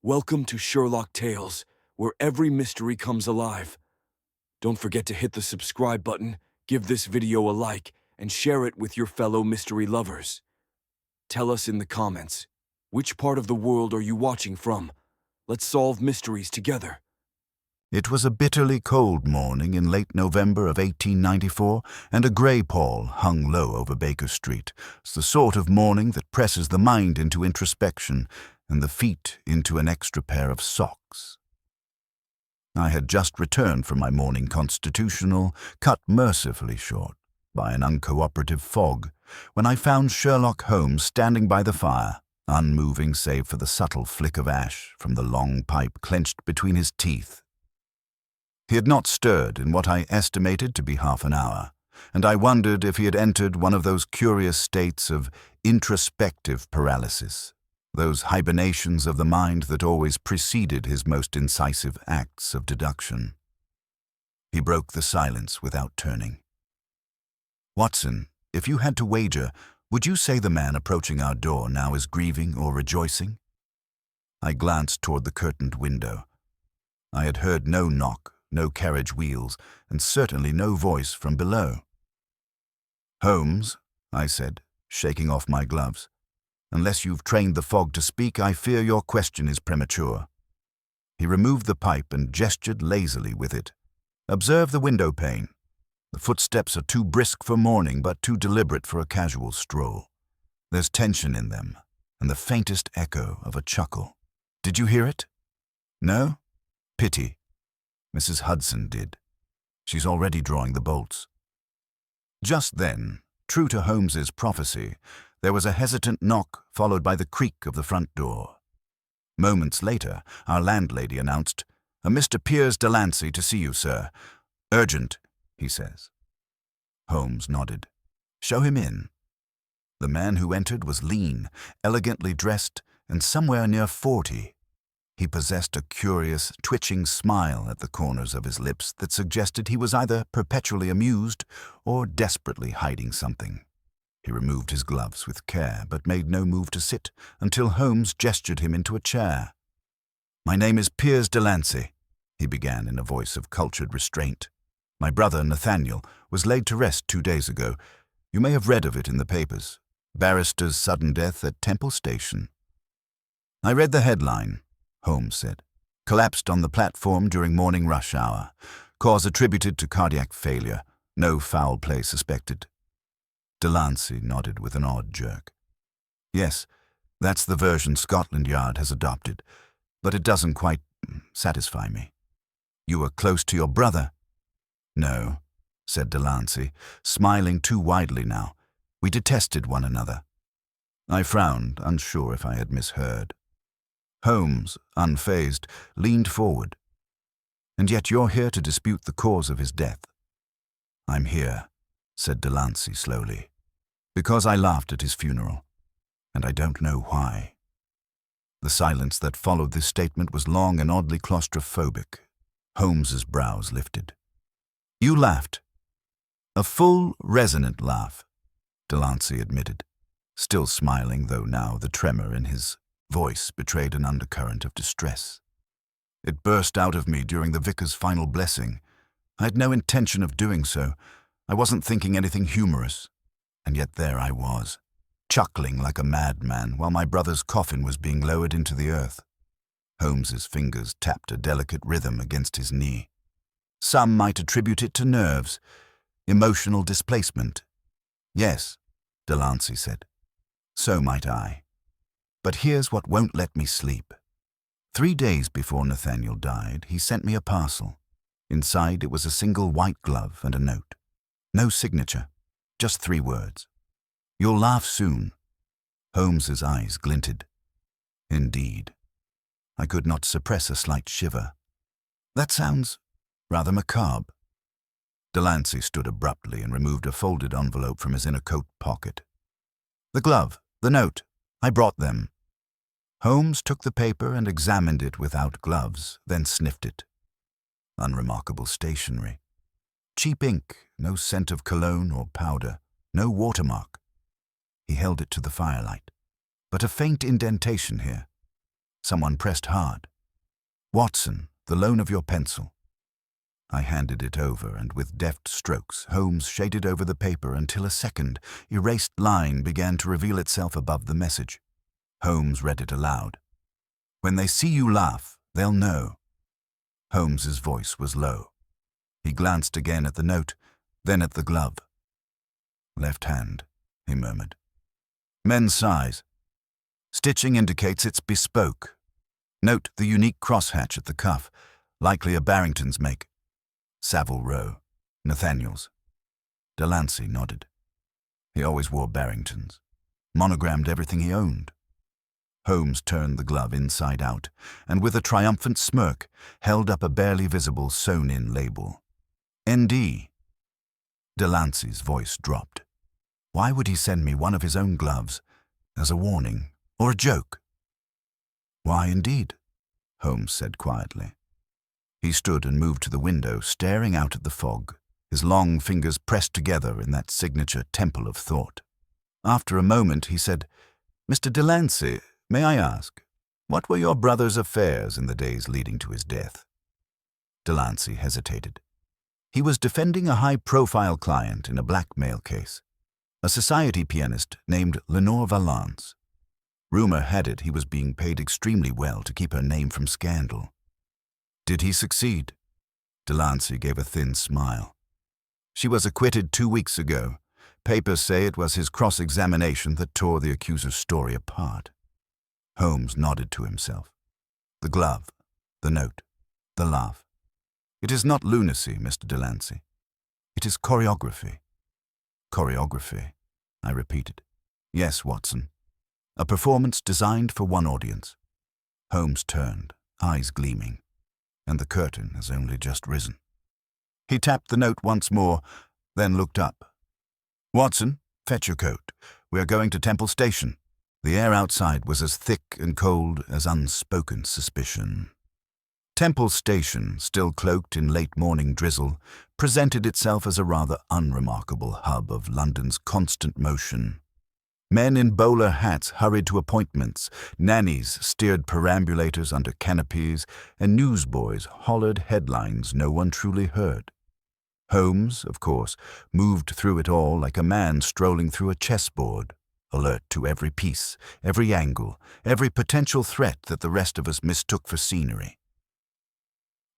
Welcome to Sherlock Tales, where every mystery comes alive. Don't forget to hit the subscribe button, give this video a like, and share it with your fellow mystery lovers. Tell us in the comments, which part of the world are you watching from? Let's solve mysteries together. It was a bitterly cold morning in late November of 1894, and a grey pall hung low over Baker Street. It's the sort of morning that presses the mind into introspection and the feet into an extra pair of socks. I had just returned from my morning constitutional, cut mercifully short by an uncooperative fog, when I found Sherlock Holmes standing by the fire, unmoving save for the subtle flick of ash from the long pipe clenched between his teeth. He had not stirred in what I estimated to be half an hour, and I wondered if he had entered one of those curious states of introspective paralysis, those hibernations of the mind that always preceded his most incisive acts of deduction. He broke the silence without turning. "Watson, if you had to wager, would you say the man approaching our door now is grieving or rejoicing?" I glanced toward the curtained window. I had heard no knock, no carriage wheels, and certainly no voice from below. "Holmes," I said, shaking off my gloves, "unless you've trained the fog to speak, I fear your question is premature." He removed the pipe and gestured lazily with it. "Observe the window pane. The footsteps are too brisk for morning, but too deliberate for a casual stroll. There's tension in them, and the faintest echo of a chuckle. Did you hear it? No? Pity. Mrs. Hudson did. She's already drawing the bolts." Just then, true to Holmes's prophecy, there was a hesitant knock followed by the creak of the front door. Moments later, our landlady announced, "A Mr. Piers Delancey to see you, sir. Urgent," he says. Holmes nodded. "Show him in." The man who entered was lean, elegantly dressed, and somewhere near 40. He possessed a curious, twitching smile at the corners of his lips that suggested he was either perpetually amused or desperately hiding something. He removed his gloves with care, but made no move to sit until Holmes gestured him into a chair. "My name is Piers Delancey," he began in a voice of cultured restraint. "My brother, Nathaniel, was laid to rest 2 days ago. You may have read of it in the papers. Barrister's sudden death at Temple Station." "I read the headline," Holmes said. "Collapsed on the platform during morning rush hour. Cause attributed to cardiac failure. No foul play suspected." Delancey nodded with an odd jerk. "Yes, that's the version Scotland Yard has adopted, but it doesn't quite satisfy me." "You were close to your brother?" "No," said Delancey, smiling too widely now. "We detested one another." I frowned, unsure if I had misheard. Holmes, unfazed, leaned forward. "And yet you're here to dispute the cause of his death." "I'm here," said Delancey slowly, "because I laughed at his funeral, and I don't know why." The silence that followed this statement was long and oddly claustrophobic. Holmes's brows lifted. "You laughed." "A full, resonant laugh," Delancey admitted, still smiling, though now the tremor in his voice betrayed an undercurrent of distress. "It burst out of me during the vicar's final blessing. I had no intention of doing so. I wasn't thinking anything humorous. And yet there I was, chuckling like a madman while my brother's coffin was being lowered into the earth." Holmes's fingers tapped a delicate rhythm against his knee. "Some might attribute it to nerves, emotional displacement." "Yes," Delancey said. "So might I. But here's what won't let me sleep. 3 days before Nathaniel died, he sent me a parcel. Inside it was a single white glove and a note. No signature, just 3 words. 'You'll laugh soon.'" Holmes's eyes glinted. "Indeed." I could not suppress a slight shiver. "That sounds rather macabre." Delancey stood abruptly and removed a folded envelope from his inner coat pocket. "The glove, the note, I brought them." Holmes took the paper and examined it without gloves, then sniffed it. Unremarkable stationery. Cheap ink, no scent of cologne or powder, no watermark. He held it to the firelight. "But a faint indentation here." Someone pressed hard. "Watson, the loan of your pencil." I handed it over, and with deft strokes, Holmes shaded over the paper until a second, erased line began to reveal itself above the message. Holmes read it aloud. "When they see you laugh, they'll know." Holmes's voice was low. He glanced again at the note, then at the glove. "Left hand," he murmured. "Men's size. Stitching indicates it's bespoke. Note the unique crosshatch at the cuff, likely a Barrington's make. Savile Row, Nathaniel's." Delancey nodded. He always wore Barringtons. Monogrammed everything he owned. Holmes turned the glove inside out, and with a triumphant smirk, held up a barely visible sewn-in label. "ND." Delancey's voice dropped. Why would he send me one of his own gloves? As a warning, or a joke? "Why, indeed," Holmes said quietly. He stood and moved to the window, staring out at the fog, his long fingers pressed together in that signature temple of thought. After a moment, he said, "Mr. Delancey, may I ask, what were your brother's affairs in the days leading to his death?" Delancey hesitated. He was defending a high-profile client in a blackmail case, a society pianist named Lenore Valance. Rumor had it he was being paid extremely well to keep her name from scandal. "Did he succeed?" Delancey gave a thin smile. "She was acquitted 2 weeks ago. Papers say it was his cross-examination that tore the accuser's story apart." Holmes nodded to himself. The glove, the note, the laugh. "It is not lunacy, Mr. Delancey. It is choreography." "Choreography," I repeated. "Yes, Watson. A performance designed for one audience." Holmes turned, eyes gleaming, and the curtain has only just risen. He tapped the note once more, then looked up. "Watson, fetch your coat. We are going to Temple Station." The air outside was as thick and cold as unspoken suspicion. Temple Station, still cloaked in late-morning drizzle, presented itself as a rather unremarkable hub of London's constant motion. Men in bowler hats hurried to appointments, nannies steered perambulators under canopies, and newsboys hollered headlines no one truly heard. Holmes, of course, moved through it all like a man strolling through a chessboard, alert to every piece, every angle, every potential threat that the rest of us mistook for scenery.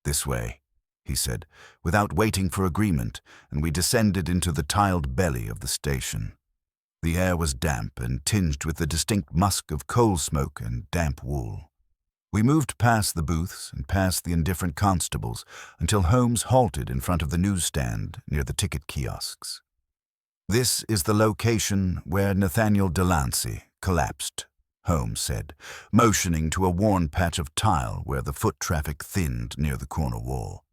"This way," he said, without waiting for agreement, and we descended into the tiled belly of the station. The air was damp and tinged with the distinct musk of coal smoke and damp wool. We moved past the booths and past the indifferent constables until Holmes halted in front of the newsstand near the ticket kiosks. "This is the location where Nathaniel Delancey collapsed," Holmes said, motioning to a worn patch of tile where the foot traffic thinned near the corner wall.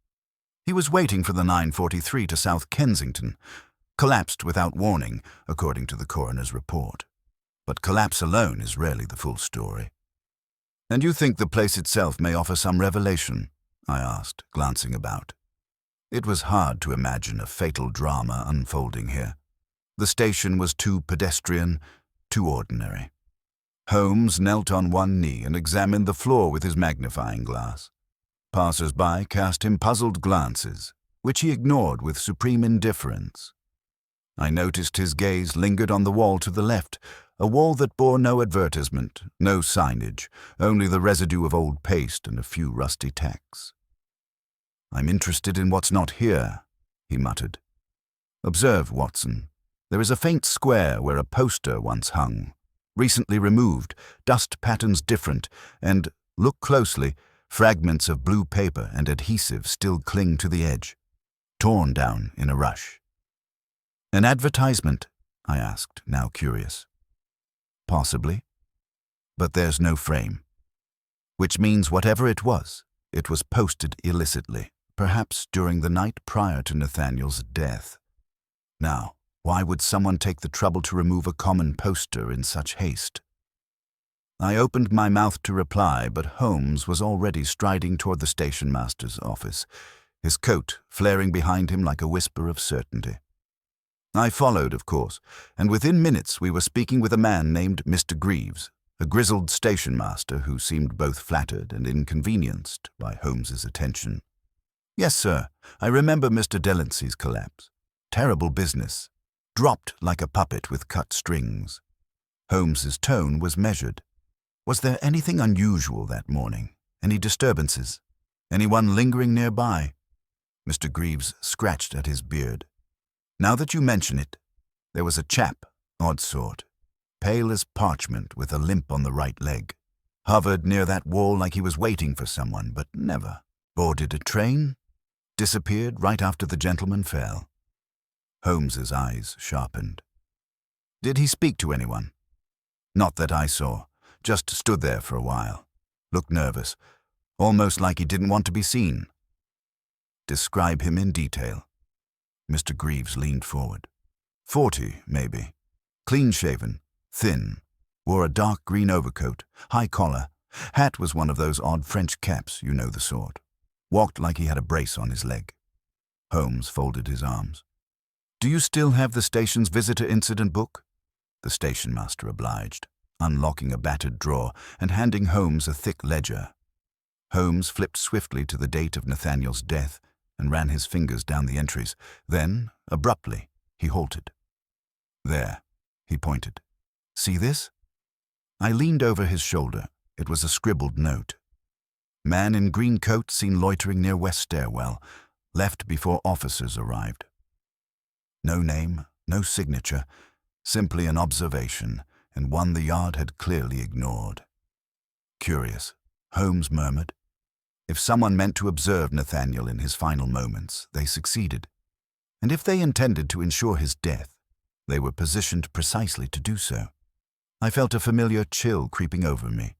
"He was waiting for the 9:43 to South Kensington. Collapsed without warning, according to the coroner's report. But collapse alone is rarely the full story." "And you think the place itself may offer some revelation?" I asked, glancing about. It was hard to imagine a fatal drama unfolding here. The station was too pedestrian, too ordinary. Holmes knelt on one knee and examined the floor with his magnifying glass. Passers-by cast him puzzled glances, which he ignored with supreme indifference. I noticed his gaze lingered on the wall to the left, a wall that bore no advertisement, no signage, only the residue of old paste and a few rusty tacks. "I'm interested in what's not here," he muttered. "Observe, Watson. There is a faint square where a poster once hung. Recently removed, dust patterns different, and, look closely, fragments of blue paper and adhesive still cling to the edge. Torn down in a rush." "An advertisement?" I asked, now curious. "Possibly. But there's no frame. Which means whatever it was posted illicitly, perhaps during the night prior to Nathaniel's death. Now, why would someone take the trouble to remove a common poster in such haste?" I opened my mouth to reply, but Holmes was already striding toward the station master's office, his coat flaring behind him like a whisper of certainty. I followed, of course, and within minutes we were speaking with a man named Mr. Greaves, a grizzled station master who seemed both flattered and inconvenienced by Holmes's attention. "Yes, sir. I remember Mr. Delancey's collapse. Terrible business. Dropped like a puppet with cut strings." Holmes's tone was measured. "Was there anything unusual that morning? Any disturbances? Anyone lingering nearby?" Mr. Greaves scratched at his beard. "Now that you mention it, there was a chap, odd sort, pale as parchment with a limp on the right leg. Hovered near that wall like he was waiting for someone, but never. Boarded a train, disappeared right after the gentleman fell." Holmes's eyes sharpened. "Did he speak to anyone?" "Not that I saw. Just stood there for a while. Looked nervous, almost like he didn't want to be seen." "Describe him in detail." Mr. Greaves leaned forward. 40, maybe. Clean-shaven, thin, wore a dark green overcoat, high collar. Hat was one of those odd French caps, you know the sort. Walked like he had a brace on his leg. Holmes folded his arms. "Do you still have the station's visitor incident book?" The station master obliged, unlocking a battered drawer and handing Holmes a thick ledger. Holmes flipped swiftly to the date of Nathaniel's death and ran his fingers down the entries. Then, abruptly, he halted. "There," he pointed. "See this?" I leaned over his shoulder. It was a scribbled note. "Man in green coat seen loitering near west stairwell. Left before officers arrived." No name, no signature, simply an observation, and one the Yard had clearly ignored. "Curious," Holmes murmured. If someone meant to observe Nathaniel in his final moments, they succeeded. And if they intended to ensure his death, they were positioned precisely to do so. I felt a familiar chill creeping over me.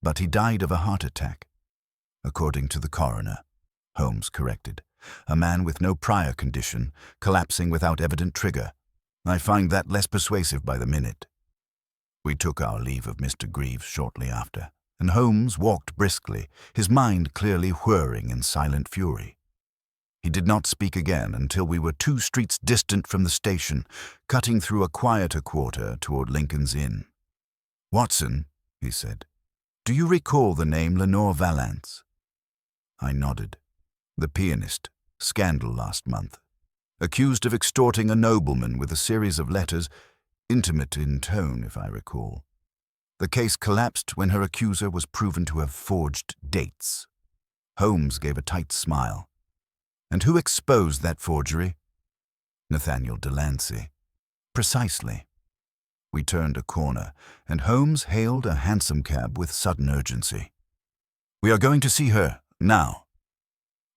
But he died of a heart attack. According to the coroner, Holmes corrected. A man with no prior condition, collapsing without evident trigger. I find that less persuasive by the minute. We took our leave of Mr. Greaves shortly after, and Holmes walked briskly, his mind clearly whirring in silent fury. He did not speak again until we were 2 streets distant from the station, cutting through a quieter quarter toward Lincoln's Inn. "Watson," he said, "do you recall the name Lenore Valance?" I nodded. "The pianist. Scandal last month. Accused of extorting a nobleman with a series of letters, intimate in tone, if I recall. The case collapsed when her accuser was proven to have forged dates." Holmes gave a tight smile. "And who exposed that forgery?" "Nathaniel Delancey." "Precisely." We turned a corner, and Holmes hailed a hansom cab with sudden urgency. "We are going to see her, now."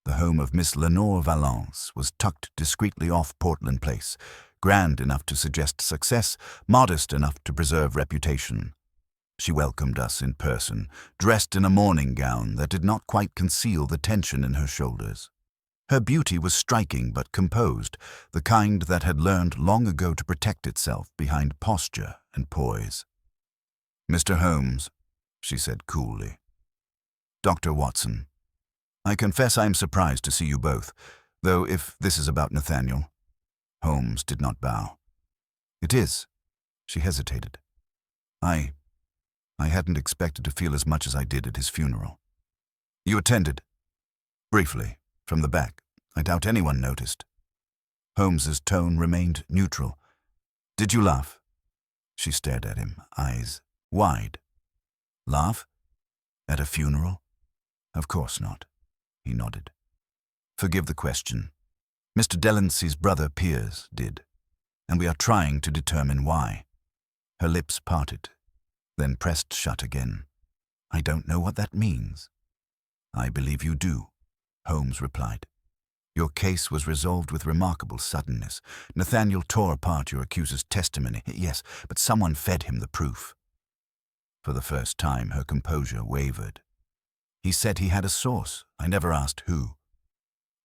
The home of Miss Lenore Valance was tucked discreetly off Portland Place, grand enough to suggest success, modest enough to preserve reputation. She welcomed us in person, dressed in a morning gown that did not quite conceal the tension in her shoulders. Her beauty was striking but composed, the kind that had learned long ago to protect itself behind posture and poise. "Mr. Holmes," she said coolly. "Dr. Watson. I confess I am surprised to see you both, though if this is about Nathaniel." Holmes did not bow. "It is." She hesitated. I hadn't expected to feel as much as I did at his funeral." "You attended?" "Briefly, from the back. I doubt anyone noticed." Holmes's tone remained neutral. "Did you laugh?" She stared at him, eyes wide. "Laugh? At a funeral? Of course not." He nodded. "Forgive the question. Mr. Delancey's brother Piers did, and we are trying to determine why." Her lips parted, then pressed shut again. "I don't know what that means." "I believe you do," Holmes replied. "Your case was resolved with remarkable suddenness. Nathaniel tore apart your accuser's testimony. Yes, but someone fed him the proof." For the first time, her composure wavered. "He said he had a source. I never asked who."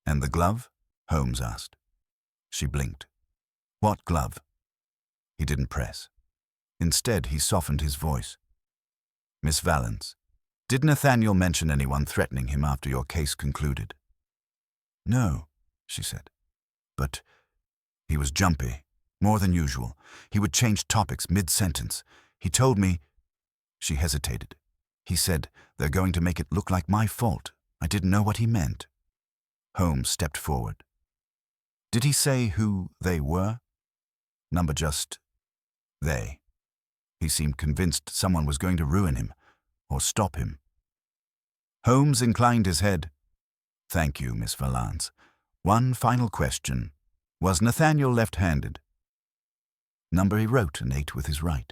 "And the glove?" Holmes asked. She blinked. "What glove?" He didn't press. Instead, he softened his voice. "Miss Valance, did Nathaniel mention anyone threatening him after your case concluded?" "No," she said. "But he was jumpy, more than usual. He would change topics mid-sentence. He told me..." She hesitated. He said, "They're going to make it look like my fault." I didn't know what he meant. Holmes stepped forward. "Did he say who they were?" "Number just they." He seemed convinced someone was going to ruin him or stop him. Holmes inclined his head. "Thank you, Miss Valance. One final question. Was Nathaniel left-handed?" "Number he wrote and ate with his right."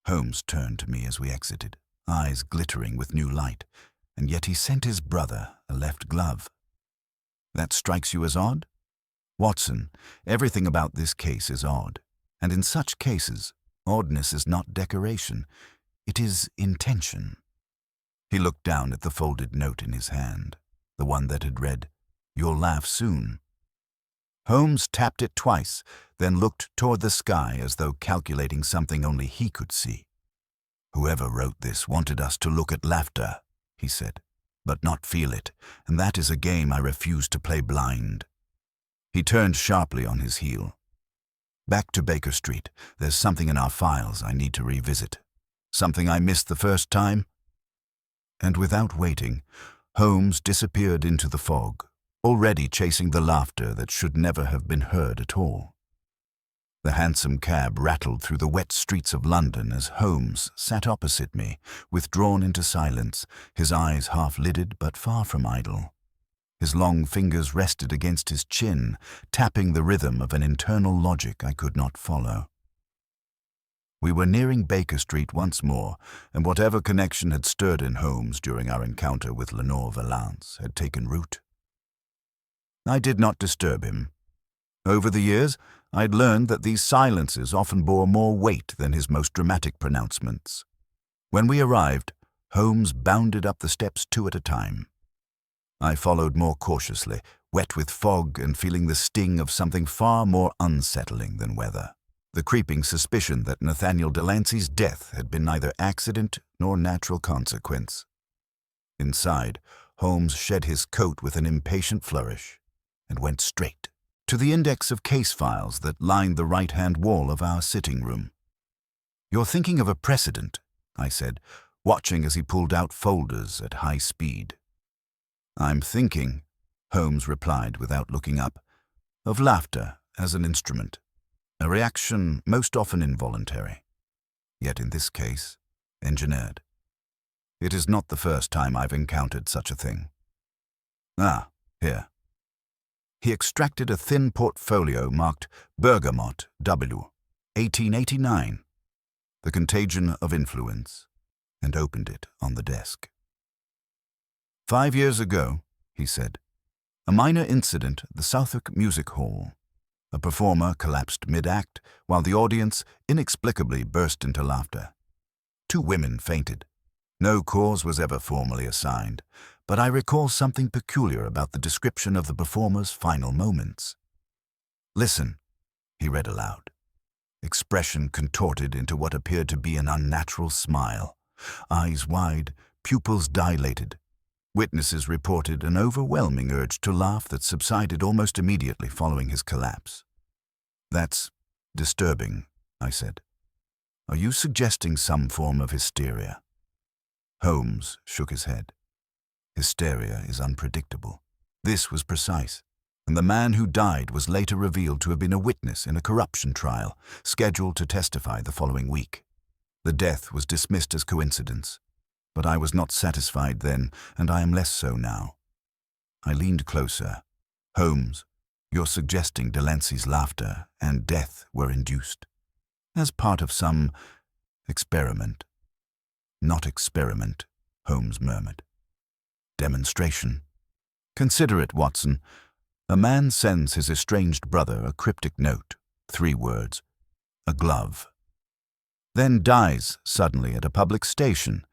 Holmes turned to me as we exited, eyes glittering with new light, and yet he sent his brother a left glove. "That strikes you as odd?" "Watson, everything about this case is odd, and in such cases, oddness is not decoration, it is intention." He looked down at the folded note in his hand, the one that had read, "You'll laugh soon." Holmes tapped it twice, then looked toward the sky as though calculating something only he could see. "Whoever wrote this wanted us to look at laughter," he said, "but not feel it, and that is a game I refuse to play blind." He turned sharply on his heel. "Back to Baker Street. There's something in our files I need to revisit. Something I missed the first time." And without waiting, Holmes disappeared into the fog, already chasing the laughter that should never have been heard at all. The hansom cab rattled through the wet streets of London as Holmes sat opposite me, withdrawn into silence, his eyes half-lidded but far from idle. His long fingers rested against his chin, tapping the rhythm of an internal logic I could not follow. We were nearing Baker Street once more, and whatever connection had stirred in Holmes during our encounter with Lenore Valance had taken root. I did not disturb him. Over the years, I'd learned that these silences often bore more weight than his most dramatic pronouncements. When we arrived, Holmes bounded up the steps 2 at a time. I followed more cautiously, wet with fog and feeling the sting of something far more unsettling than weather. The creeping suspicion that Nathaniel Delancey's death had been neither accident nor natural consequence. Inside, Holmes shed his coat with an impatient flourish and went straight to the index of case files that lined the right-hand wall of our sitting room. "You're thinking of a precedent," I said, watching as he pulled out folders at high speed. "I'm thinking," Holmes replied without looking up, "of laughter as an instrument, a reaction most often involuntary, yet in this case, engineered. It is not the first time I've encountered such a thing. Ah, here." He extracted a thin portfolio marked Bergamot W, 1889, The Contagion of Influence, and opened it on the desk. "5 years ago," he said, "a minor incident at the Southwark Music Hall. A performer collapsed mid-act, while the audience inexplicably burst into laughter. 2 women fainted. No cause was ever formally assigned, but I recall something peculiar about the description of the performer's final moments. Listen," he read aloud. Expression contorted into what appeared to be an unnatural smile. Eyes wide, pupils dilated. Witnesses reported an overwhelming urge to laugh that subsided almost immediately following his collapse. "That's disturbing," I said. "Are you suggesting some form of hysteria?" Holmes shook his head. "Hysteria is unpredictable. This was precise, and the man who died was later revealed to have been a witness in a corruption trial, scheduled to testify the following week. The death was dismissed as coincidence, but I was not satisfied then, and I am less so now." I leaned closer. "Holmes, you're suggesting Delancey's laughter and death were induced, as part of some experiment." "Not experiment," Holmes murmured. "Demonstration. Consider it, Watson. A man sends his estranged brother a cryptic note, 3 words, a glove. Then dies suddenly at a public station,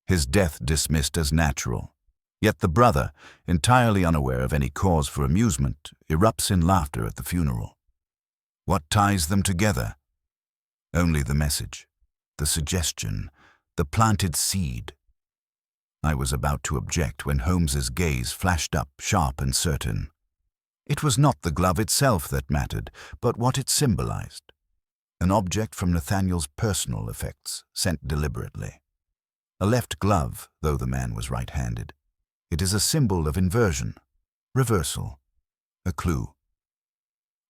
his death dismissed as natural. Yet the brother, entirely unaware of any cause for amusement, erupts in laughter at the funeral. What ties them together? Only the message, the suggestion, the planted seed. I was about to object when Holmes's gaze flashed up, sharp and certain. It was not the glove itself that mattered, but what it symbolized. An object from Nathaniel's personal effects, sent deliberately. A left glove, though the man was right-handed. It is a symbol of inversion, reversal, a clue.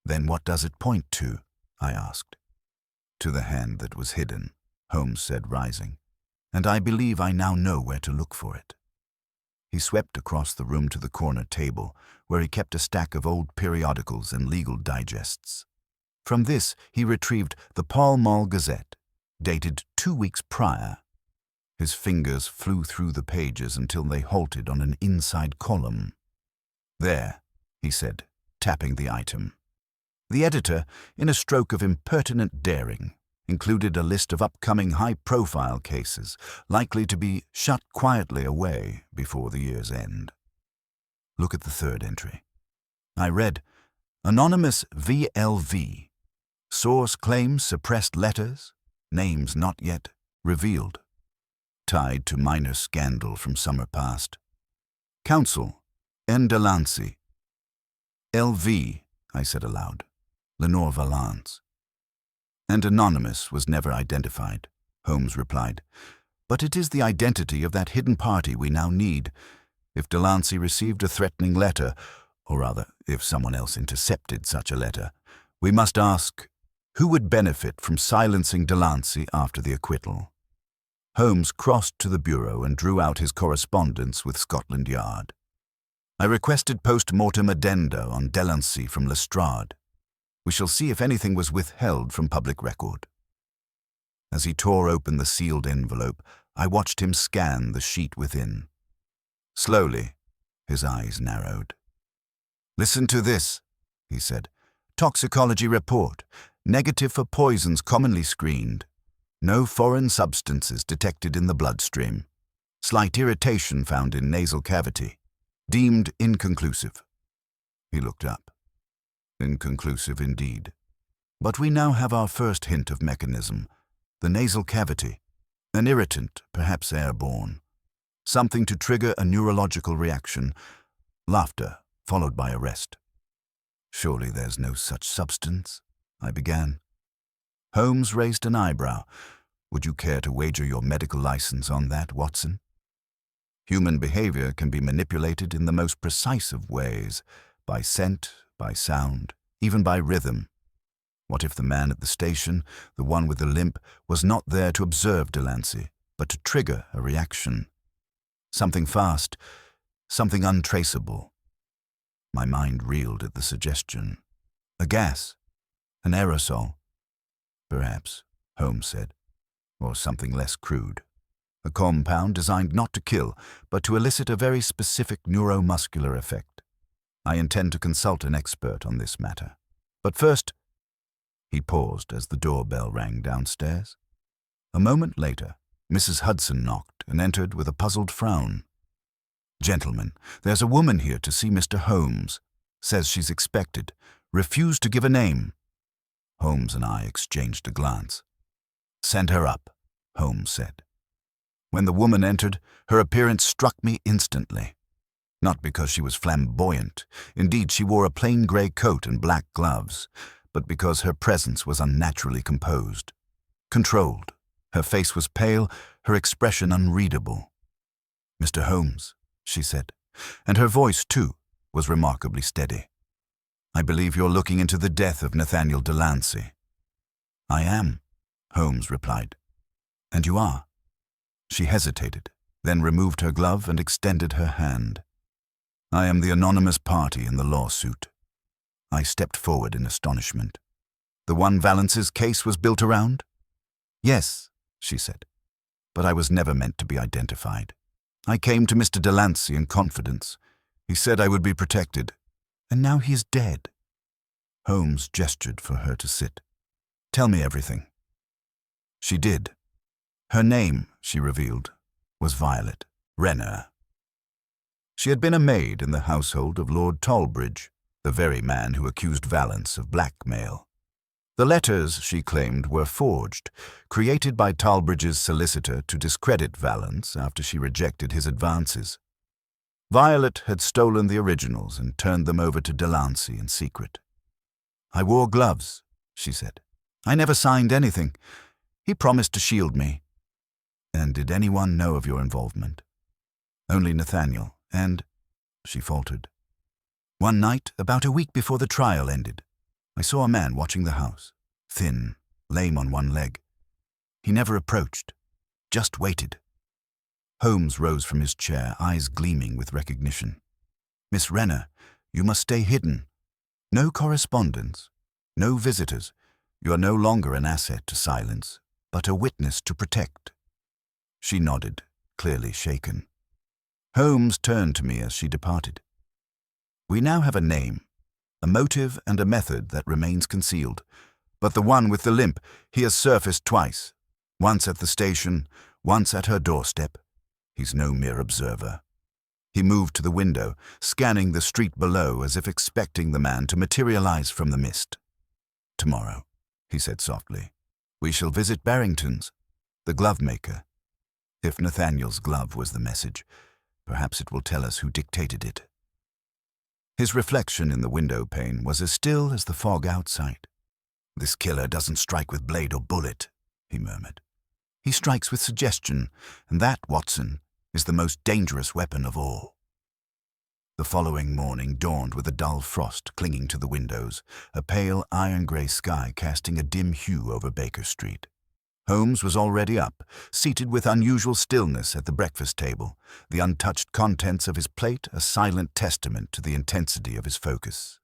Then what does it point to? I asked. To the hand that was hidden, Holmes said, rising. And I believe I now know where to look for it. He swept across the room to the corner table, where he kept a stack of old periodicals and legal digests. From this he retrieved the Pall Mall Gazette, dated 2 weeks prior. His fingers flew through the pages until they halted on an inside column. There, he said, tapping the item. The editor, in a stroke of impertinent daring, included a list of upcoming high-profile cases likely to be shut quietly away before the year's end. Look at the third entry. I read, Anonymous VLV. Source claims suppressed letters, names not yet revealed. Tied to minor scandal from summer past. Counsel, N. Delancey. LV, I said aloud. Lenore Valance. And Anonymous was never identified, Holmes replied. But it is the identity of that hidden party we now need. If Delancey received a threatening letter, or rather, if someone else intercepted such a letter, we must ask, who would benefit from silencing Delancey after the acquittal? Holmes crossed to the bureau and drew out his correspondence with Scotland Yard. I requested post-mortem addenda on Delancey from Lestrade. We shall see if anything was withheld from public record. As he tore open the sealed envelope, I watched him scan the sheet within. Slowly, his eyes narrowed. Listen to this, he said. Toxicology report. Negative for poisons commonly screened. No foreign substances detected in the bloodstream. Slight irritation found in nasal cavity. Deemed inconclusive. He looked up. Inconclusive indeed. But we now have our first hint of mechanism. The nasal cavity. An irritant, perhaps airborne. Something to trigger a neurological reaction. Laughter, followed by arrest. Surely there's no such substance, I began. Holmes raised an eyebrow. Would you care to wager your medical license on that, Watson? Human behavior can be manipulated in the most precise of ways, by scent, by sound, even by rhythm. What if the man at the station, the one with the limp, was not there to observe Delancey, but to trigger a reaction? Something fast, something untraceable. My mind reeled at the suggestion. A gas, an aerosol. Perhaps, Holmes said, or something less crude. A compound designed not to kill, but to elicit a very specific neuromuscular effect. I intend to consult an expert on this matter. But first, he paused as the doorbell rang downstairs. A moment later, Mrs. Hudson knocked and entered with a puzzled frown. Gentlemen, there's a woman here to see Mr. Holmes. Says she's expected. Refused to give a name. Holmes and I exchanged a glance. Send her up, Holmes said. When the woman entered, her appearance struck me instantly. Not because she was flamboyant, indeed she wore a plain grey coat and black gloves, but because her presence was unnaturally composed. Controlled, her face was pale, her expression unreadable. Mr. Holmes, she said, and her voice, too, was remarkably steady. I believe you're looking into the death of Nathaniel Delancey. I am, Holmes replied. And you are? She hesitated, then removed her glove and extended her hand. I am the anonymous party in the lawsuit. I stepped forward in astonishment. The one Valance's case was built around? Yes, she said, but I was never meant to be identified. I came to Mr. Delancey in confidence. He said I would be protected, and now he is dead. Holmes gestured for her to sit. Tell me everything. She did. Her name, she revealed, was Violet Renner. She had been a maid in the household of Lord Talbridge, the very man who accused Valance of blackmail. The letters, she claimed, were forged, created by Talbridge's solicitor to discredit Valance after she rejected his advances. Violet had stolen the originals and turned them over to Delancey in secret. I wore gloves, she said. I never signed anything. He promised to shield me. And did anyone know of your involvement? Only Nathaniel, and she faltered. One night, about a week before the trial ended, I saw a man watching the house, thin, lame on one leg. He never approached, just waited. Holmes rose from his chair, eyes gleaming with recognition. Miss Renner, you must stay hidden. No correspondence, no visitors. You are no longer an asset to silence, but a witness to protect. She nodded, clearly shaken. Holmes turned to me as she departed. We now have a name, a motive and a method that remains concealed. But the one with the limp, he has surfaced twice. Once at the station, once at her doorstep. He's no mere observer. He moved to the window, scanning the street below as if expecting the man to materialize from the mist. Tomorrow, he said softly, we shall visit Barrington's, the glove maker. If Nathaniel's glove was the message, perhaps it will tell us who dictated it. His reflection in the window pane was as still as the fog outside. This killer doesn't strike with blade or bullet, he murmured. He strikes with suggestion, and that, Watson, is the most dangerous weapon of all. The following morning dawned with a dull frost clinging to the windows, a pale iron-grey sky casting a dim hue over Baker Street. Holmes was already up, seated with unusual stillness at the breakfast table, the untouched contents of his plate a silent testament to the intensity of his focus.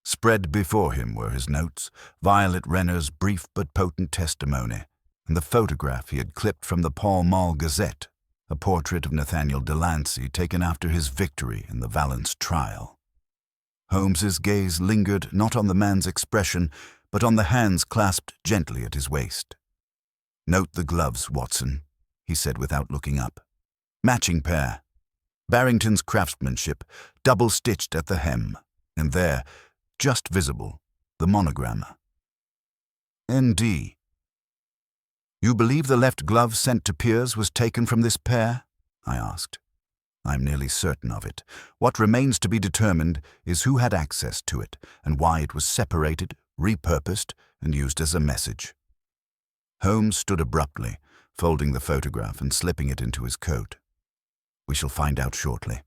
Spread before him were his notes, Violet Renner's brief but potent testimony, and the photograph he had clipped from the Pall Mall Gazette, a portrait of Nathaniel Delancey taken after his victory in the Valence trial. Holmes's gaze lingered not on the man's expression, but on the hands clasped gently at his waist. Note the gloves, Watson, he said without looking up. Matching pair. Barrington's craftsmanship, double-stitched at the hem, and there, just visible, the monogram. N.D. You believe the left glove sent to Piers was taken from this pair? I asked. I'm nearly certain of it. What remains to be determined is who had access to it, and why it was separated, repurposed, and used as a message. Holmes stood abruptly, folding the photograph and slipping it into his coat. We shall find out shortly.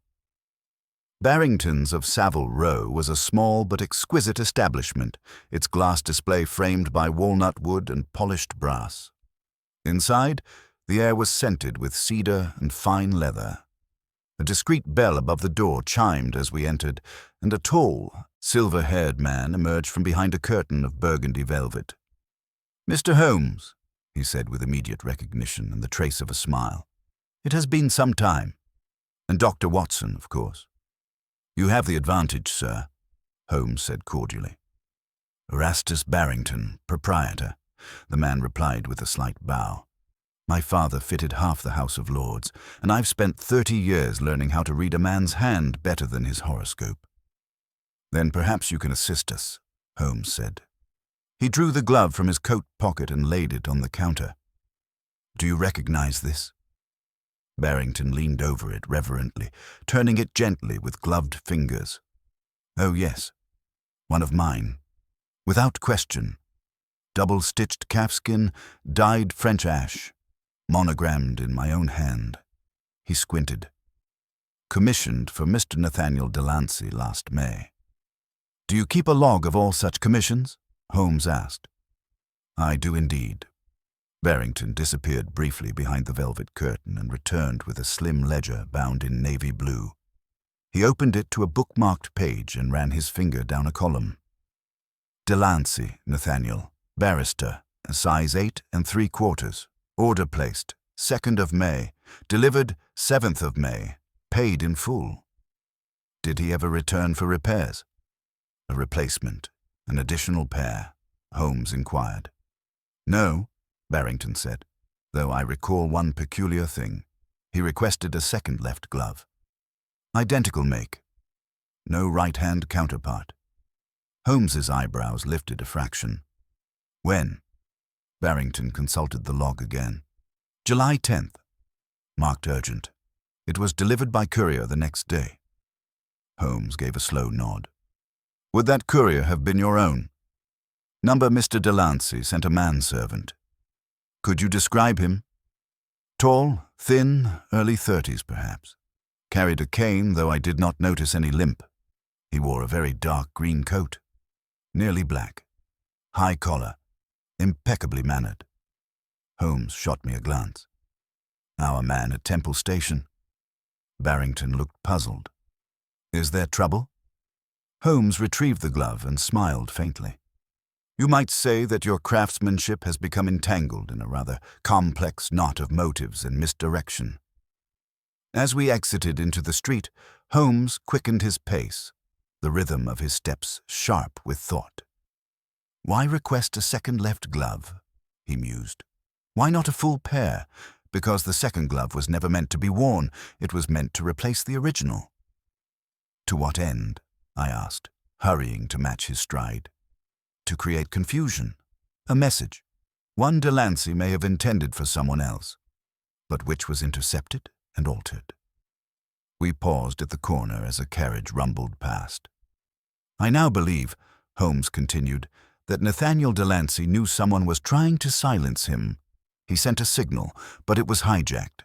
Barrington's of Savile Row was a small but exquisite establishment, its glass display framed by walnut wood and polished brass. Inside, the air was scented with cedar and fine leather. A discreet bell above the door chimed as we entered, and a tall, silver-haired man emerged from behind a curtain of burgundy velvet. "Mr. Holmes," he said with immediate recognition and the trace of a smile. "It has been some time. And Dr. Watson, of course." "You have the advantage, sir," Holmes said cordially. "Erastus Barrington, proprietor," the man replied with a slight bow. "My father fitted half the House of Lords, and I've spent 30 years learning how to read a man's hand better than his horoscope." "Then perhaps you can assist us," Holmes said. He drew the glove from his coat pocket and laid it on the counter. "Do you recognize this?" Barrington leaned over it reverently, turning it gently with gloved fingers. "Oh, yes. One of mine. Without question. Double-stitched calfskin, dyed French ash, monogrammed in my own hand." He squinted. "Commissioned for Mr. Nathaniel Delancey last May." "Do you keep a log of all such commissions?" Holmes asked. "I do indeed." Barrington disappeared briefly behind the velvet curtain and returned with a slim ledger bound in navy blue. He opened it to a bookmarked page and ran his finger down a column. "Delancey, Nathaniel, barrister, size 8 3/4, order placed, 2nd of May, delivered 7th of May, paid in full." "Did he ever return for repairs?" "A replacement, an additional pair," Holmes inquired. "No," Barrington said, "though I recall one peculiar thing. He requested a second left glove. Identical make. No right-hand counterpart." Holmes's eyebrows lifted a fraction. "When?" Barrington consulted the log again. "July 10th. Marked urgent. It was delivered by courier the next day." Holmes gave a slow nod. "Would that courier have been your own?" "Number Mr. Delancey sent a manservant." "Could you describe him?" Tall, thin, early 30s perhaps. Carried a cane, though I did not notice any limp. He wore a very dark green coat, nearly black, high collar, impeccably mannered. Holmes shot me a glance. Our man at Temple Station. Barrington looked puzzled. Is there trouble? Holmes retrieved the glove and smiled faintly. You might say that your craftsmanship has become entangled in a rather complex knot of motives and misdirection. As we exited into the street, Holmes quickened his pace, the rhythm of his steps sharp with thought. Why request a second left glove? He mused. Why not a full pair? Because the second glove was never meant to be worn. It was meant to replace the original. To what end? I asked, hurrying to match his stride. To create confusion. A message. One Delancey may have intended for someone else, but which was intercepted and altered. We paused at the corner as a carriage rumbled past. I now believe, Holmes continued, that Nathaniel Delancey knew someone was trying to silence him. He sent a signal, but it was hijacked.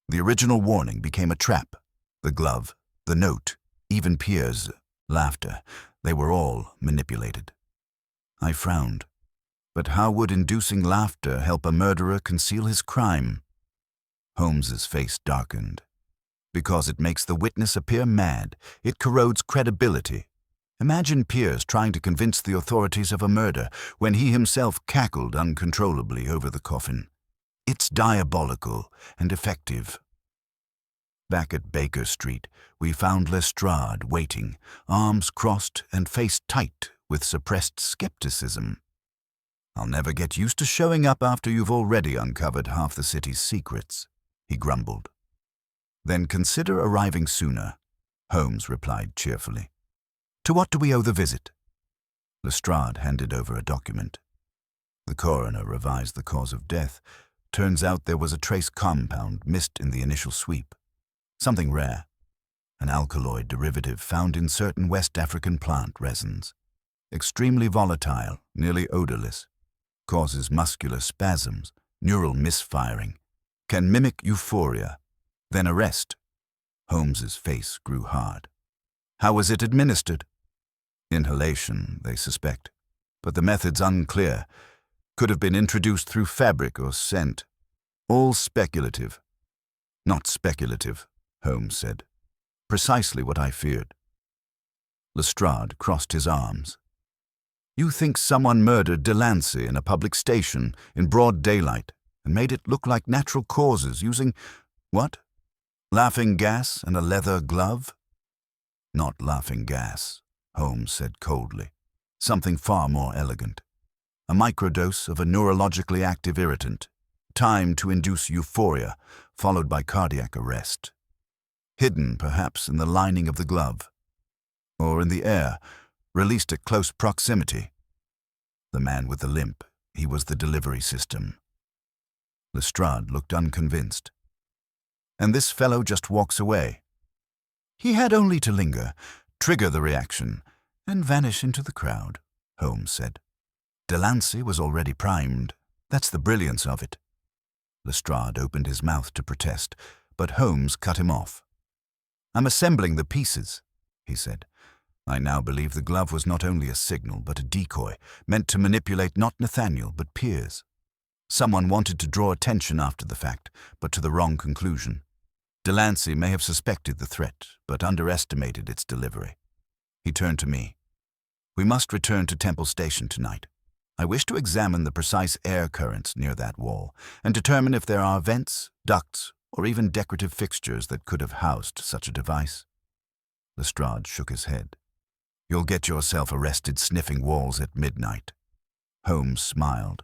The original warning became a trap. The glove, the note, even Pierre's laughter, they were all manipulated. I frowned. But how would inducing laughter help a murderer conceal his crime? Holmes's face darkened. Because it makes the witness appear mad. It corrodes credibility. Imagine Pierce trying to convince the authorities of a murder when he himself cackled uncontrollably over the coffin. It's diabolical and effective. Back at Baker Street, we found Lestrade waiting, arms crossed and face tight with suppressed skepticism. I'll never get used to showing up after you've already uncovered half the city's secrets, he grumbled. Then consider arriving sooner, Holmes replied cheerfully. To what do we owe the visit? Lestrade handed over a document. The coroner revised the cause of death. Turns out there was a trace compound missed in the initial sweep. Something rare, an alkaloid derivative found in certain West African plant resins. Extremely volatile, nearly odorless. Causes muscular spasms, neural misfiring. Can mimic euphoria, then arrest. Holmes's face grew hard. How was it administered? Inhalation, they suspect, but the method's unclear. Could have been introduced through fabric or scent. All speculative. Not speculative, Holmes said. Precisely what I feared. Lestrade crossed his arms. You think someone murdered Delancey in a public station in broad daylight and made it look like natural causes using, what? Laughing gas and a leather glove? Not laughing gas, Holmes said coldly. Something far more elegant. A microdose of a neurologically active irritant, timed to induce euphoria, followed by cardiac arrest. Hidden, perhaps, in the lining of the glove. Or in the air, released at close proximity. The man with the limp, he was the delivery system. Lestrade looked unconvinced. And this fellow just walks away. He had only to linger, trigger the reaction, and vanish into the crowd, Holmes said. Delancey was already primed. That's the brilliance of it. Lestrade opened his mouth to protest, but Holmes cut him off. I'm assembling the pieces, he said. I now believe the glove was not only a signal, but a decoy, meant to manipulate not Nathaniel, but Pierce. Someone wanted to draw attention after the fact, but to the wrong conclusion. Delancey may have suspected the threat, but underestimated its delivery. He turned to me. We must return to Temple Station tonight. I wish to examine the precise air currents near that wall and determine if there are vents, ducts, or even decorative fixtures that could have housed such a device. Lestrade shook his head. You'll get yourself arrested sniffing walls at midnight. Holmes smiled.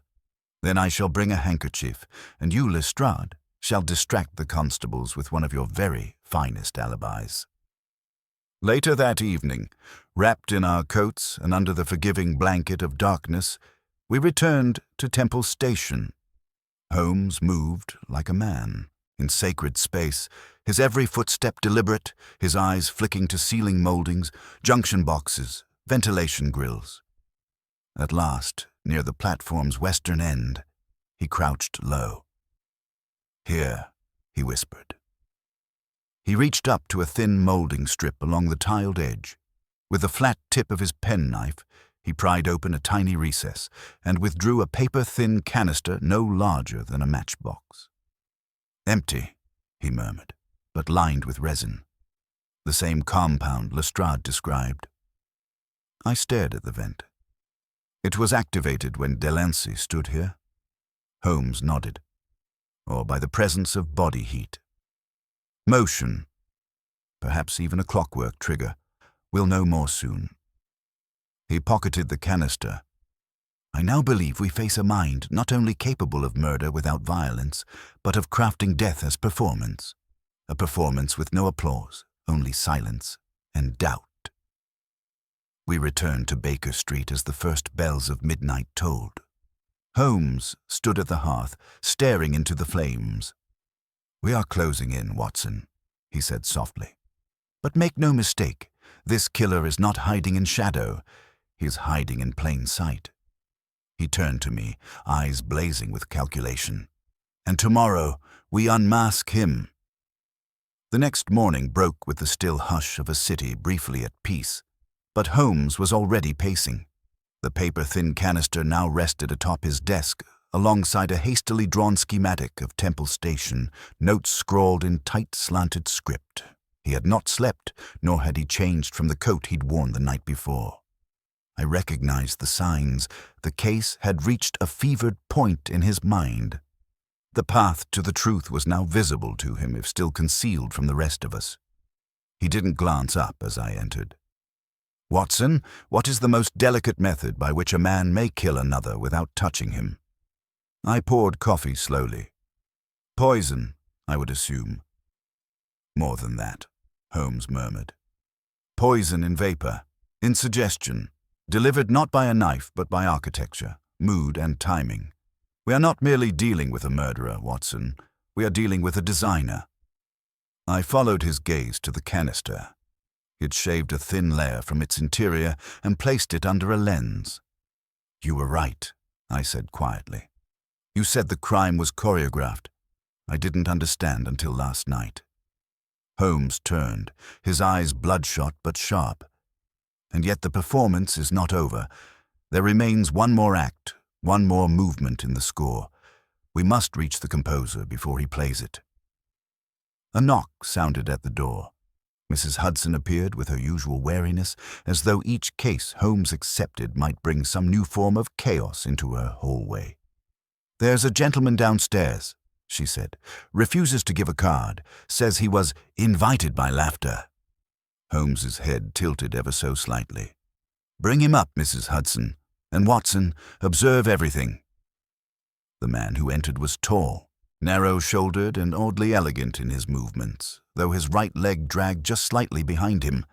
Then I shall bring a handkerchief, and you, Lestrade, shall distract the constables with one of your very finest alibis. Later that evening, wrapped in our coats and under the forgiving blanket of darkness, we returned to Temple Station. Holmes moved like a man, in sacred space, his every footstep deliberate, his eyes flicking to ceiling moldings, junction boxes, ventilation grills. At last, near the platform's western end, he crouched low. Here, he whispered. He reached up to a thin molding strip along the tiled edge. With the flat tip of his penknife, he pried open a tiny recess and withdrew a paper-thin canister no larger than a matchbox. "Empty," he murmured, "but lined with resin. The same compound Lestrade described." I stared at the vent. "It was activated when Delancey stood here." Holmes nodded. "Or by the presence of body heat. Motion. Perhaps even a clockwork trigger. We'll know more soon." He pocketed the canister. "I now believe we face a mind not only capable of murder without violence, but of crafting death as performance. A performance with no applause, only silence and doubt." We returned to Baker Street as the first bells of midnight tolled. Holmes stood at the hearth, staring into the flames. "We are closing in, Watson," he said softly. "But make no mistake, this killer is not hiding in shadow. He is hiding in plain sight." He turned to me, eyes blazing with calculation. "And tomorrow we unmask him." The next morning broke with the still hush of a city briefly at peace. But Holmes was already pacing. The paper-thin canister now rested atop his desk, alongside a hastily drawn schematic of Temple Station, notes scrawled in tight, slanted script. He had not slept, nor had he changed from the coat he'd worn the night before. I recognized the signs. The case had reached a fevered point in his mind. The path to the truth was now visible to him, if still concealed from the rest of us. He didn't glance up as I entered. "Watson, what is the most delicate method by which a man may kill another without touching him?" I poured coffee slowly. "Poison, I would assume." "More than that," Holmes murmured. "Poison in vapor, in suggestion, delivered not by a knife but by architecture, mood and timing. We are not merely dealing with a murderer, Watson. We are dealing with a designer." I followed his gaze to the canister. He had shaved a thin layer from its interior and placed it under a lens. "You were right," I said quietly. "You said the crime was choreographed. I didn't understand until last night." Holmes turned, his eyes bloodshot but sharp. "And yet the performance is not over. There remains one more act, one more movement in the score. We must reach the composer before he plays it." A knock sounded at the door. Mrs. Hudson appeared with her usual wariness, as though each case Holmes accepted might bring some new form of chaos into her hallway. "There's a gentleman downstairs," she said. "Refuses to give a card. Says he was invited by laughter." Holmes's head tilted ever so slightly. "Bring him up, Mrs. Hudson. And Watson, observe everything." The man who entered was tall, narrow-shouldered and oddly elegant in his movements, though his right leg dragged just slightly behind him.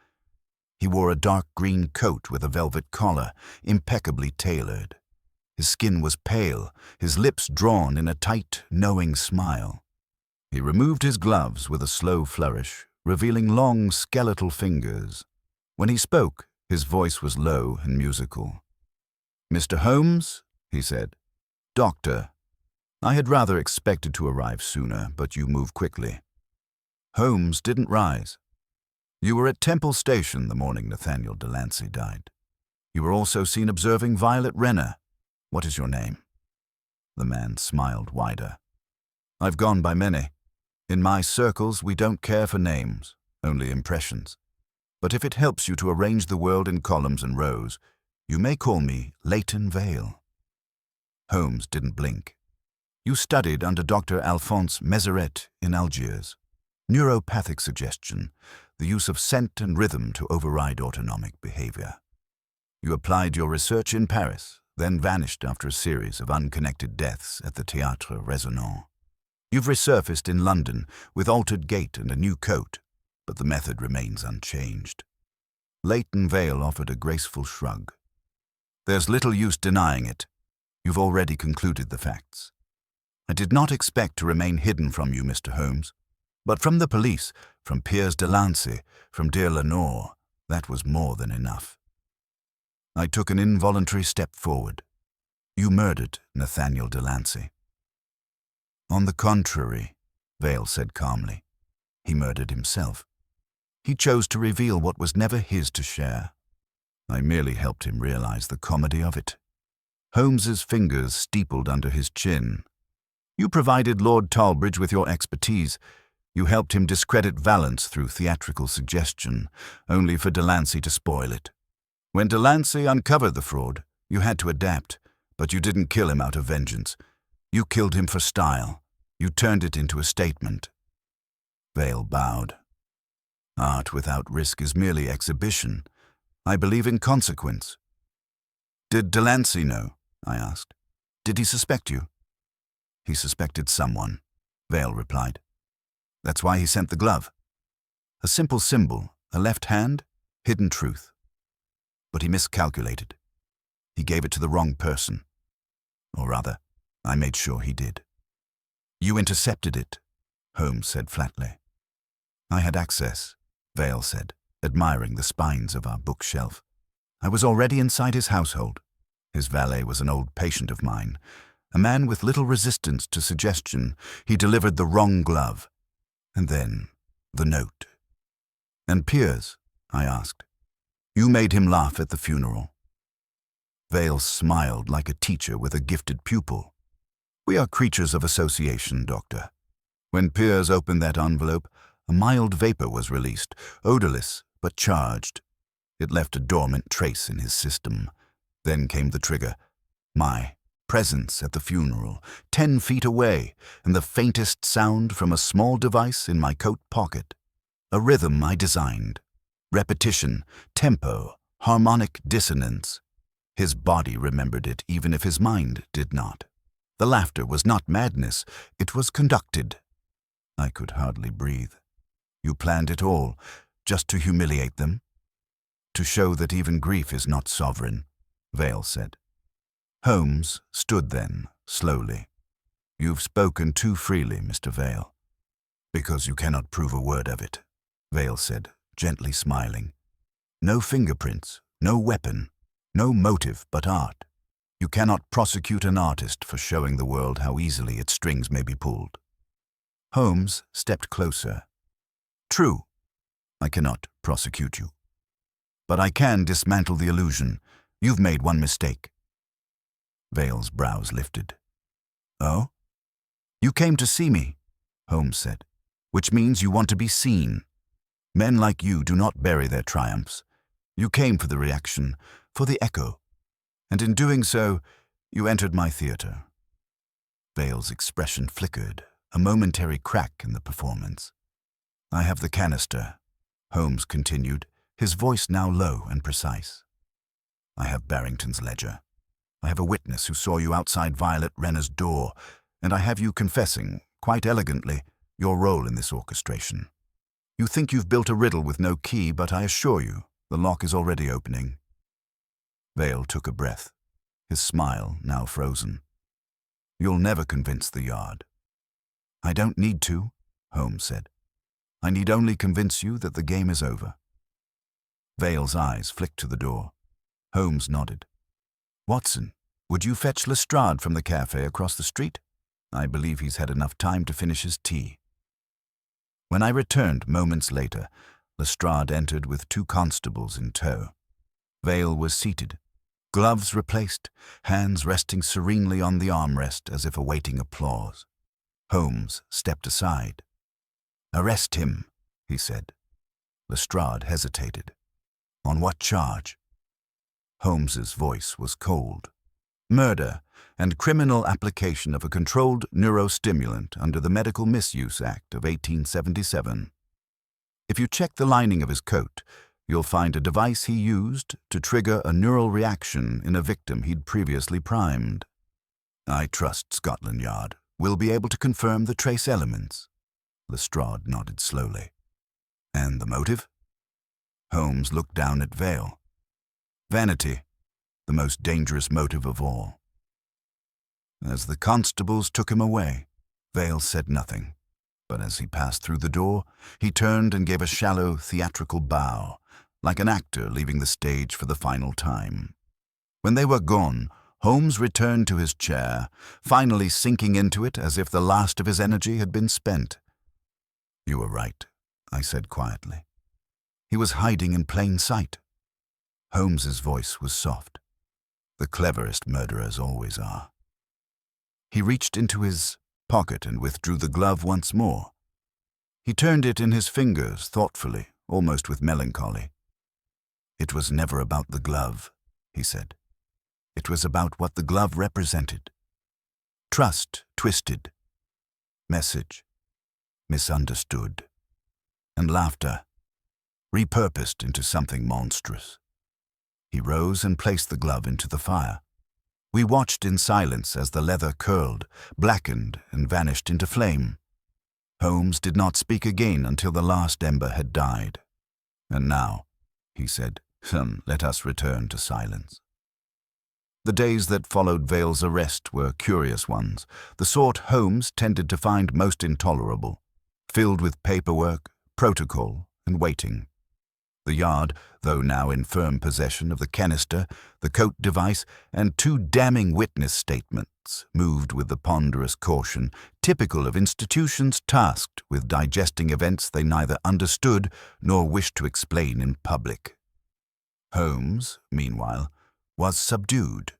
He wore a dark green coat with a velvet collar, impeccably tailored. His skin was pale, his lips drawn in a tight, knowing smile. He removed his gloves with a slow flourish, revealing long, skeletal fingers. When he spoke, his voice was low and musical. "Mr. Holmes," he said. "Doctor. I had rather expected to arrive sooner, but you move quickly." Holmes didn't rise. "You were at Temple Station the morning Nathaniel Delancey died. You were also seen observing Violet Renner. What is your name?" The man smiled wider. "I've gone by many. In my circles, we don't care for names, only impressions. But if it helps you to arrange the world in columns and rows, you may call me Leighton Vale." Holmes didn't blink. "You studied under Dr. Alphonse Mézeret in Algiers. Neuropathic suggestion, the use of scent and rhythm to override autonomic behavior. You applied your research in Paris, then vanished after a series of unconnected deaths at the Théâtre Résonant. You've resurfaced in London with altered gait and a new coat, but the method remains unchanged." Leighton Vale offered a graceful shrug. "There's little use denying it. You've already concluded the facts. I did not expect to remain hidden from you, Mr. Holmes. But from the police, from Piers Delancey, from dear Lenore, that was more than enough." I took an involuntary step forward. "You murdered Nathaniel Delancey." "On the contrary, Vale said calmly. He murdered himself. He chose to reveal what was never his to share. I merely helped him realize the comedy of it. Holmes's fingers steepled under his chin. You provided Lord Talbridge with your expertise. You helped him discredit Valence through theatrical suggestion, only for Delancey to spoil it. When Delancey uncovered the fraud, you had to adapt, but you didn't kill him out of vengeance. You killed him for style. You turned it into a statement. Vale bowed. Art without risk is merely exhibition. I believe in consequence. Did Delancey know? I asked. Did he suspect you? He suspected someone, Vale replied. That's why he sent the glove. A simple symbol, a left hand, hidden truth. But he miscalculated. He gave it to the wrong person. Or rather, I made sure he did. You intercepted it, Holmes said flatly. I had access, Vale said, admiring the spines of our bookshelf. I was already inside his household. His valet was an old patient of mine, a man with little resistance to suggestion. He delivered the wrong glove. And then, the note. And Piers? I asked. You made him laugh at the funeral. Vale smiled like a teacher with a gifted pupil. We are creatures of association, Doctor. When Piers opened that envelope, a mild vapor was released, odorless but charged. It left a dormant trace in his system. Then came the trigger. My presence at the funeral, 10 feet away, and the faintest sound from a small device in my coat pocket. A rhythm I designed. Repetition, tempo, harmonic dissonance. His body remembered it even if his mind did not. The laughter was not madness, it was conducted. I could hardly breathe. You planned it all, just to humiliate them? To show that even grief is not sovereign, Vale said. Holmes stood then, slowly. You've spoken too freely, Mr. Vale. Because you cannot prove a word of it, Vale said, gently smiling. No fingerprints, no weapon, no motive but art. You cannot prosecute an artist for showing the world how easily its strings may be pulled. Holmes stepped closer. True, I cannot prosecute you. But I can dismantle the illusion. You've made one mistake. Vale's brows lifted. Oh? You came to see me, Holmes said, which means you want to be seen. Men like you do not bury their triumphs. You came for the reaction, for the echo. And in doing so, you entered my theater. Vale's expression flickered, a momentary crack in the performance. I have the canister, Holmes continued, his voice now low and precise. I have Barrington's ledger. I have a witness who saw you outside Violet Renner's door, and I have you confessing, quite elegantly, your role in this orchestration. You think you've built a riddle with no key, but I assure you, the lock is already opening. Vale took a breath, his smile now frozen. You'll never convince the Yard. I don't need to, Holmes said. I need only convince you that the game is over. Vale's eyes flicked to the door. Holmes nodded. Watson, would you fetch Lestrade from the cafe across the street? I believe he's had enough time to finish his tea. When I returned moments later, Lestrade entered with 2 constables in tow. Vale was seated, gloves replaced, hands resting serenely on the armrest as if awaiting applause. Holmes stepped aside. Arrest him, he said. Lestrade hesitated. On what charge? Holmes's voice was cold. Murder and criminal application of a controlled neurostimulant under the Medical Misuse Act of 1877. If you check the lining of his coat, you'll find a device he used to trigger a neural reaction in a victim he'd previously primed. I trust Scotland Yard will be able to confirm the trace elements. Lestrade nodded slowly. And the motive? Holmes looked down at Vale. Vanity, the most dangerous motive of all. As the constables took him away, Vale said nothing, but as he passed through the door, he turned and gave a shallow, theatrical bow, like an actor leaving the stage for the final time. When they were gone, Holmes returned to his chair, finally sinking into it as if the last of his energy had been spent. You were right, I said quietly. He was hiding in plain sight. Holmes's voice was soft. The cleverest murderers always are. He reached into his pocket and withdrew the glove once more. He turned it in his fingers thoughtfully, almost with melancholy. It was never about the glove, he said. It was about what the glove represented. Trust twisted, message misunderstood, and laughter repurposed into something monstrous. He rose and placed the glove into the fire. We watched in silence as the leather curled, blackened, and vanished into flame. Holmes did not speak again until the last ember had died. And now, he said, let us return to silence. The days that followed Vale's arrest were curious ones, the sort Holmes tended to find most intolerable, filled with paperwork, protocol, and waiting. The yard, though now in firm possession of the canister, the coat device, and 2 damning witness statements, moved with the ponderous caution typical of institutions tasked with digesting events they neither understood nor wished to explain in public. Holmes, meanwhile, was subdued,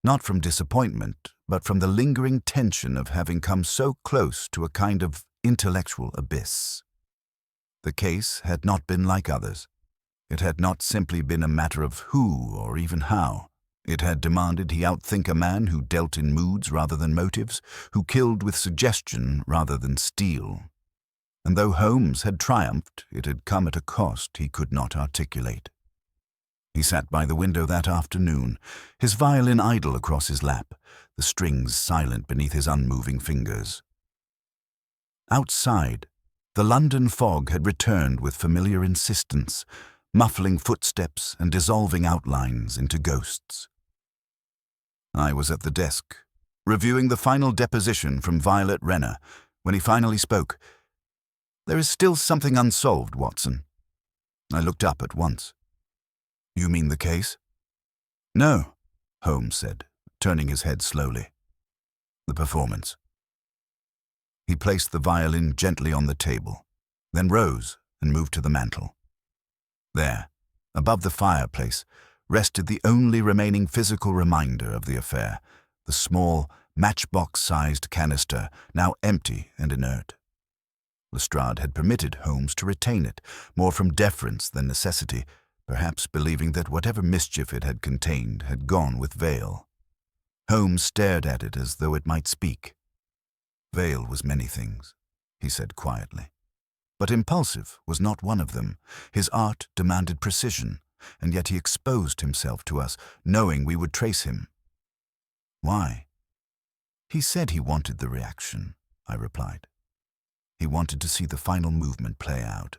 not from disappointment, but from the lingering tension of having come so close to a kind of intellectual abyss. The case had not been like others. It had not simply been a matter of who or even how. It had demanded he outthink a man who dealt in moods rather than motives, who killed with suggestion rather than steel. And though Holmes had triumphed, it had come at a cost he could not articulate. He sat by the window that afternoon, his violin idle across his lap, the strings silent beneath his unmoving fingers. Outside, the London fog had returned with familiar insistence, muffling footsteps and dissolving outlines into ghosts. I was at the desk, reviewing the final deposition from Violet Renner, when he finally spoke. "There is still something unsolved, Watson." I looked up at once. "You mean the case?" "No," Holmes said, turning his head slowly. "The performance." He placed the violin gently on the table, then rose and moved to the mantel. There, above the fireplace, rested the only remaining physical reminder of the affair, the small, matchbox-sized canister, now empty and inert. Lestrade had permitted Holmes to retain it, more from deference than necessity, perhaps believing that whatever mischief it had contained had gone with Vale. Holmes stared at it as though it might speak. Vale was many things, he said quietly. But impulsive was not one of them. His art demanded precision, and yet he exposed himself to us, knowing we would trace him. Why? He said he wanted the reaction, I replied. He wanted to see the final movement play out.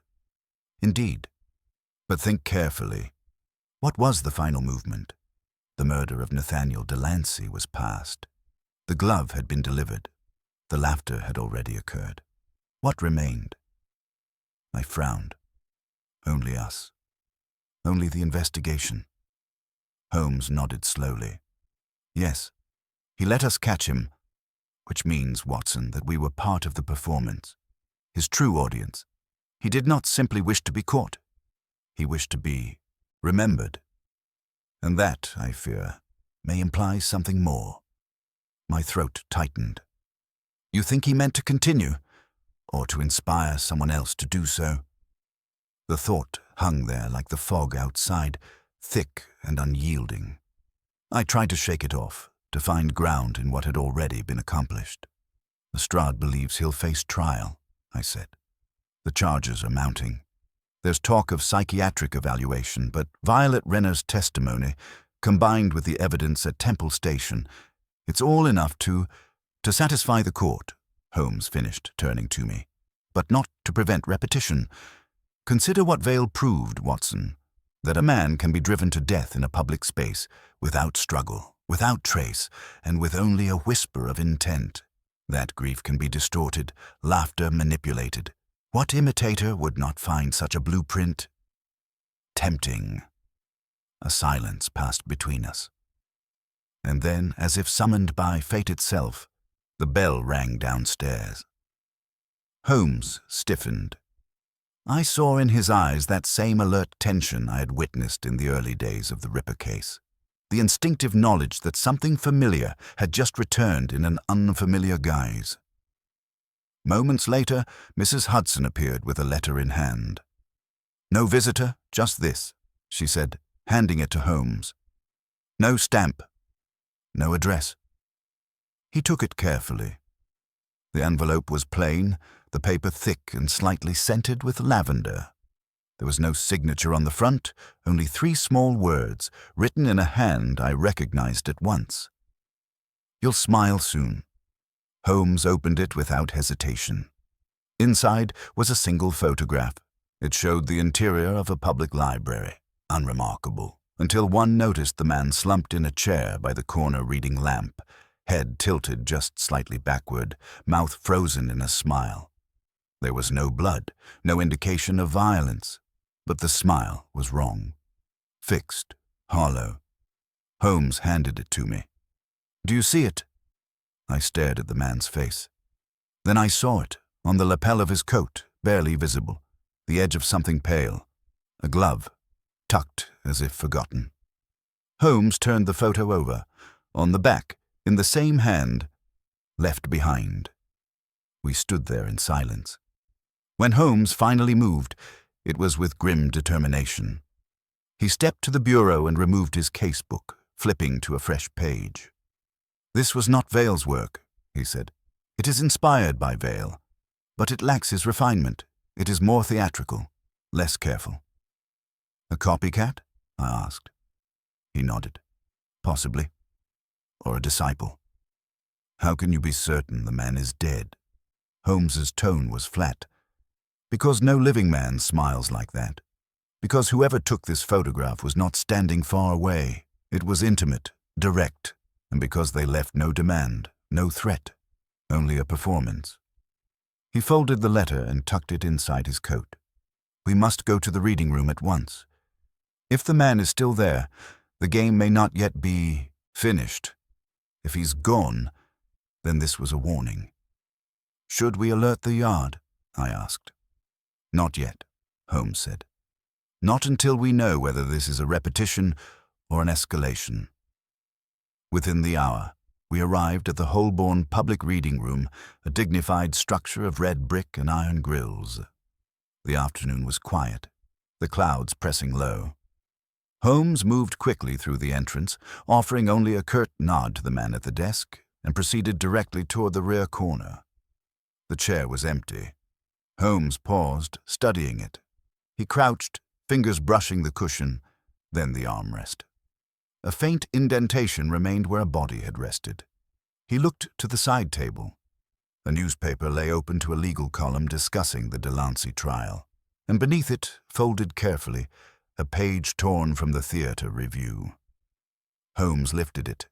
Indeed. But think carefully. What was the final movement? The murder of Nathaniel Delancey was past. The glove had been delivered. The laughter had already occurred. What remained? I frowned. Only us. Only the investigation. Holmes nodded slowly. Yes, he let us catch him, which means, Watson, that we were part of the performance, his true audience. He did not simply wish to be caught. He wished to be remembered. And that, I fear, may imply something more. My throat tightened. You think he meant to continue, or to inspire someone else to do so? The thought hung there like the fog outside, thick and unyielding. I tried to shake it off, to find ground in what had already been accomplished. Lestrade believes he'll face trial, I said. The charges are mounting. There's talk of psychiatric evaluation, but Violet Renner's testimony, combined with the evidence at Temple Station, it's all enough to satisfy the court, Holmes finished, turning to me, but not to prevent repetition. Consider what Vale proved, Watson, that a man can be driven to death in a public space without struggle, without trace, and with only a whisper of intent. That grief can be distorted, laughter manipulated. What imitator would not find such a blueprint tempting? A silence passed between us. And then, as if summoned by fate itself, the bell rang downstairs. Holmes stiffened. I saw in his eyes that same alert tension I had witnessed in the early days of the Ripper case. The instinctive knowledge that something familiar had just returned in an unfamiliar guise. Moments later, Mrs. Hudson appeared with a letter in hand. "No visitor, just this," she said, handing it to Holmes. "No stamp. No address." He took it carefully. The envelope was plain, the paper thick and slightly scented with lavender. There was no signature on the front, only 3 small words, written in a hand I recognized at once. "You'll smile soon." Holmes opened it without hesitation. Inside was a single photograph. It showed the interior of a public library, unremarkable, until one noticed the man slumped in a chair by the corner reading lamp, head tilted just slightly backward, mouth frozen in a smile. There was no blood, no indication of violence, but the smile was wrong. Fixed, hollow. Holmes handed it to me. "Do you see it?" I stared at the man's face. Then I saw it, on the lapel of his coat, barely visible, the edge of something pale, a glove, tucked as if forgotten. Holmes turned the photo over. On the back, in the same hand, "Left behind." We stood there in silence. When Holmes finally moved, it was with grim determination. He stepped to the bureau and removed his casebook, flipping to a fresh page. "This was not Vale's work," he said. "It is inspired by Vale, but it lacks his refinement. It is more theatrical, less careful." "A copycat?" I asked. He nodded. "Possibly. Or a disciple." "How can you be certain the man is dead?" Holmes's tone was flat. "Because no living man smiles like that. Because whoever took this photograph was not standing far away. It was intimate, direct, and because they left no demand, no threat, only a performance." He folded the letter and tucked it inside his coat. "We must go to the reading room at once. If the man is still there, the game may not yet be finished. If he's gone, then this was a warning." "Should we alert the yard?" I asked. "Not yet," Holmes said. "Not until we know whether this is a repetition or an escalation." Within the hour, we arrived at the Holborn Public Reading Room, a dignified structure of red brick and iron grills. The afternoon was quiet, the clouds pressing low. Holmes moved quickly through the entrance, offering only a curt nod to the man at the desk, and proceeded directly toward the rear corner. The chair was empty. Holmes paused, studying it. He crouched, fingers brushing the cushion, then the armrest. A faint indentation remained where a body had rested. He looked to the side table. A newspaper lay open to a legal column discussing the Delancey trial, and beneath it, folded carefully, a page torn from the Theatre Review. Holmes lifted it.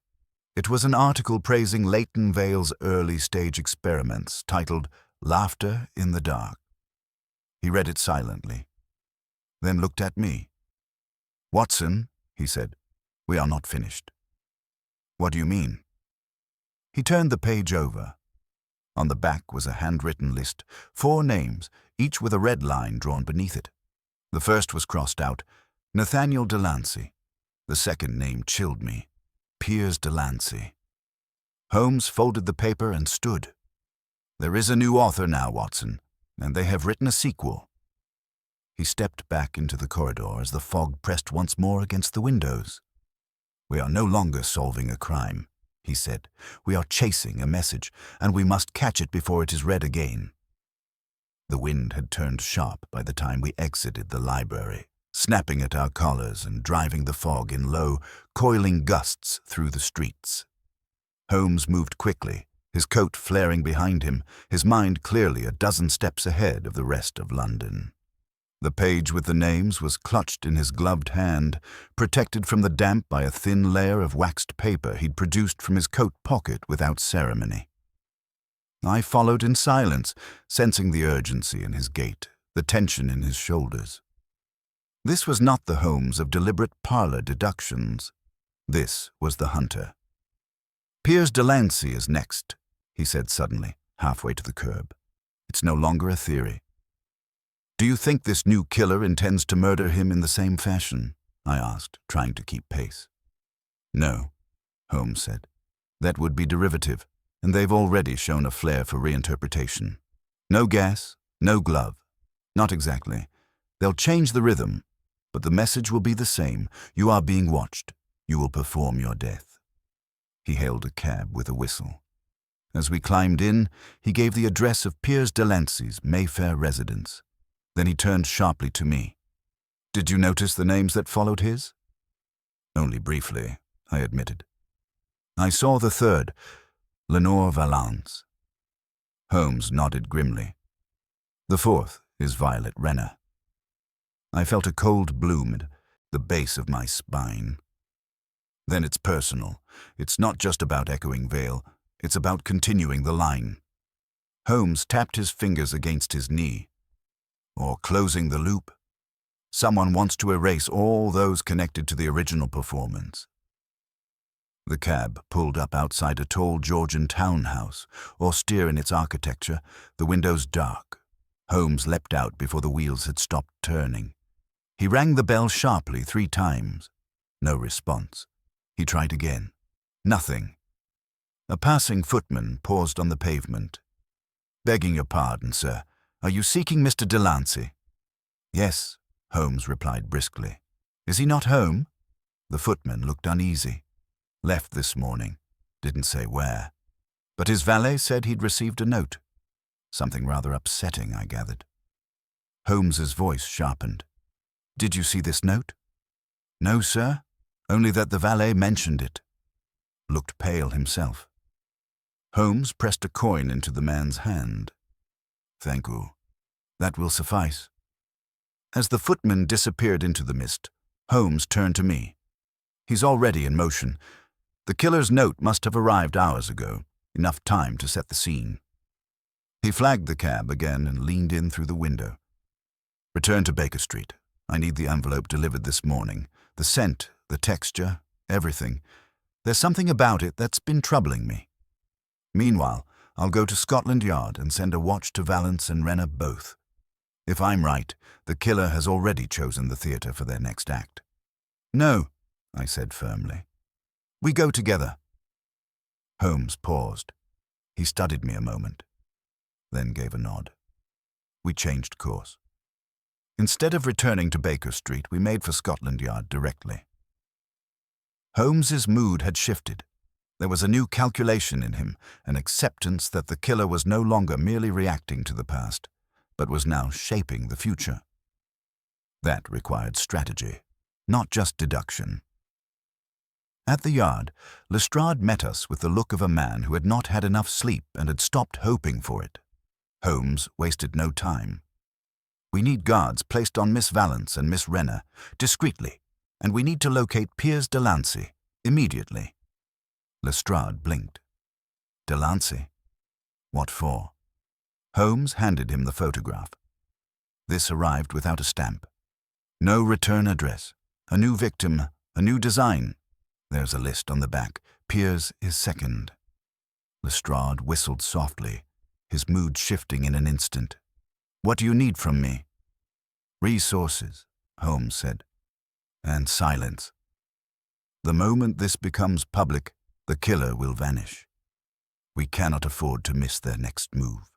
It was an article praising Leighton Vale's early stage experiments, titled "Laughter in the Dark." He read it silently, then looked at me. "Watson," he said, "we are not finished." "What do you mean?" He turned the page over. On the back was a handwritten list, 4 names, each with a red line drawn beneath it. The first was crossed out, Nathaniel Delancey. The second name chilled me, Piers Delancey. Holmes folded the paper and stood. "There is a new author now, Watson, and they have written a sequel." He stepped back into the corridor as the fog pressed once more against the windows. "We are no longer solving a crime," he said. "We are chasing a message, and we must catch it before it is read again." The wind had turned sharp by the time we exited the library, snapping at our collars and driving the fog in low, coiling gusts through the streets. Holmes moved quickly, his coat flaring behind him, his mind clearly a dozen steps ahead of the rest of London. The page with the names was clutched in his gloved hand, protected from the damp by a thin layer of waxed paper he'd produced from his coat pocket without ceremony. I followed in silence, sensing the urgency in his gait, the tension in his shoulders. This was not the Holmes of deliberate parlor deductions. This was the hunter. "Piers Delancey is next," he said suddenly, halfway to the curb. It's no longer a theory. Do you think this new killer intends to murder him in the same fashion? I asked, trying to keep pace. No, Holmes said. That would be derivative, and they've already shown a flair for reinterpretation. No gas, no glove. Not exactly. They'll change the rhythm, but the message will be the same. You are being watched. You will perform your death. He hailed a cab with a whistle. As we climbed in, he gave the address of Piers Delancey's Mayfair residence. Then he turned sharply to me. Did you notice the names that followed his? Only briefly, I admitted. I saw the third, Lenore Valance. Holmes nodded grimly. The fourth is Violet Renner. I felt a cold bloom at the base of my spine. Then it's personal. It's not just about echoing Vale. It's about continuing the line. Holmes tapped his fingers against his knee. Or closing the loop. Someone wants to erase all those connected to the original performance. The cab pulled up outside a tall Georgian townhouse, austere in its architecture, the windows dark. Holmes leapt out before the wheels had stopped turning. He rang the bell sharply 3 times. No response. He tried again. Nothing. A passing footman paused on the pavement. Begging your pardon, sir. Are you seeking Mr. Delancey? Yes, Holmes replied briskly. Is he not home? The footman looked uneasy. Left this morning. Didn't say where. But his valet said he'd received a note. Something rather upsetting, I gathered. Holmes's voice sharpened. Did you see this note? No, sir. Only that the valet mentioned it. Looked pale himself. Holmes pressed a coin into the man's hand. Thank you. That will suffice. As the footman disappeared into the mist, Holmes turned to me. He's already in motion. The killer's note must have arrived hours ago, enough time to set the scene. He flagged the cab again and leaned in through the window. Return to Baker Street. I need the envelope delivered this morning. The scent, the texture, everything. There's something about it that's been troubling me. Meanwhile, I'll go to Scotland Yard and send a watch to Valance and Renner both. If I'm right, the killer has already chosen the theatre for their next act. No, I said firmly. We go together. Holmes paused. He studied me a moment, then gave a nod. We changed course. Instead of returning to Baker Street, we made for Scotland Yard directly. Holmes's mood had shifted. There was a new calculation in him, an acceptance that the killer was no longer merely reacting to the past, but was now shaping the future. That required strategy, not just deduction. At the yard, Lestrade met us with the look of a man who had not had enough sleep and had stopped hoping for it. Holmes wasted no time. We need guards placed on Miss Valance and Miss Renner, discreetly, and we need to locate Piers Delancey, immediately. Lestrade blinked. Delancey? What for? Holmes handed him the photograph. This arrived without a stamp. No return address. A new victim, a new design. There's a list on the back. Piers is second. Lestrade whistled softly, his mood shifting in an instant. What do you need from me? Resources, Holmes said. And silence. The moment this becomes public, the killer will vanish. We cannot afford to miss their next move.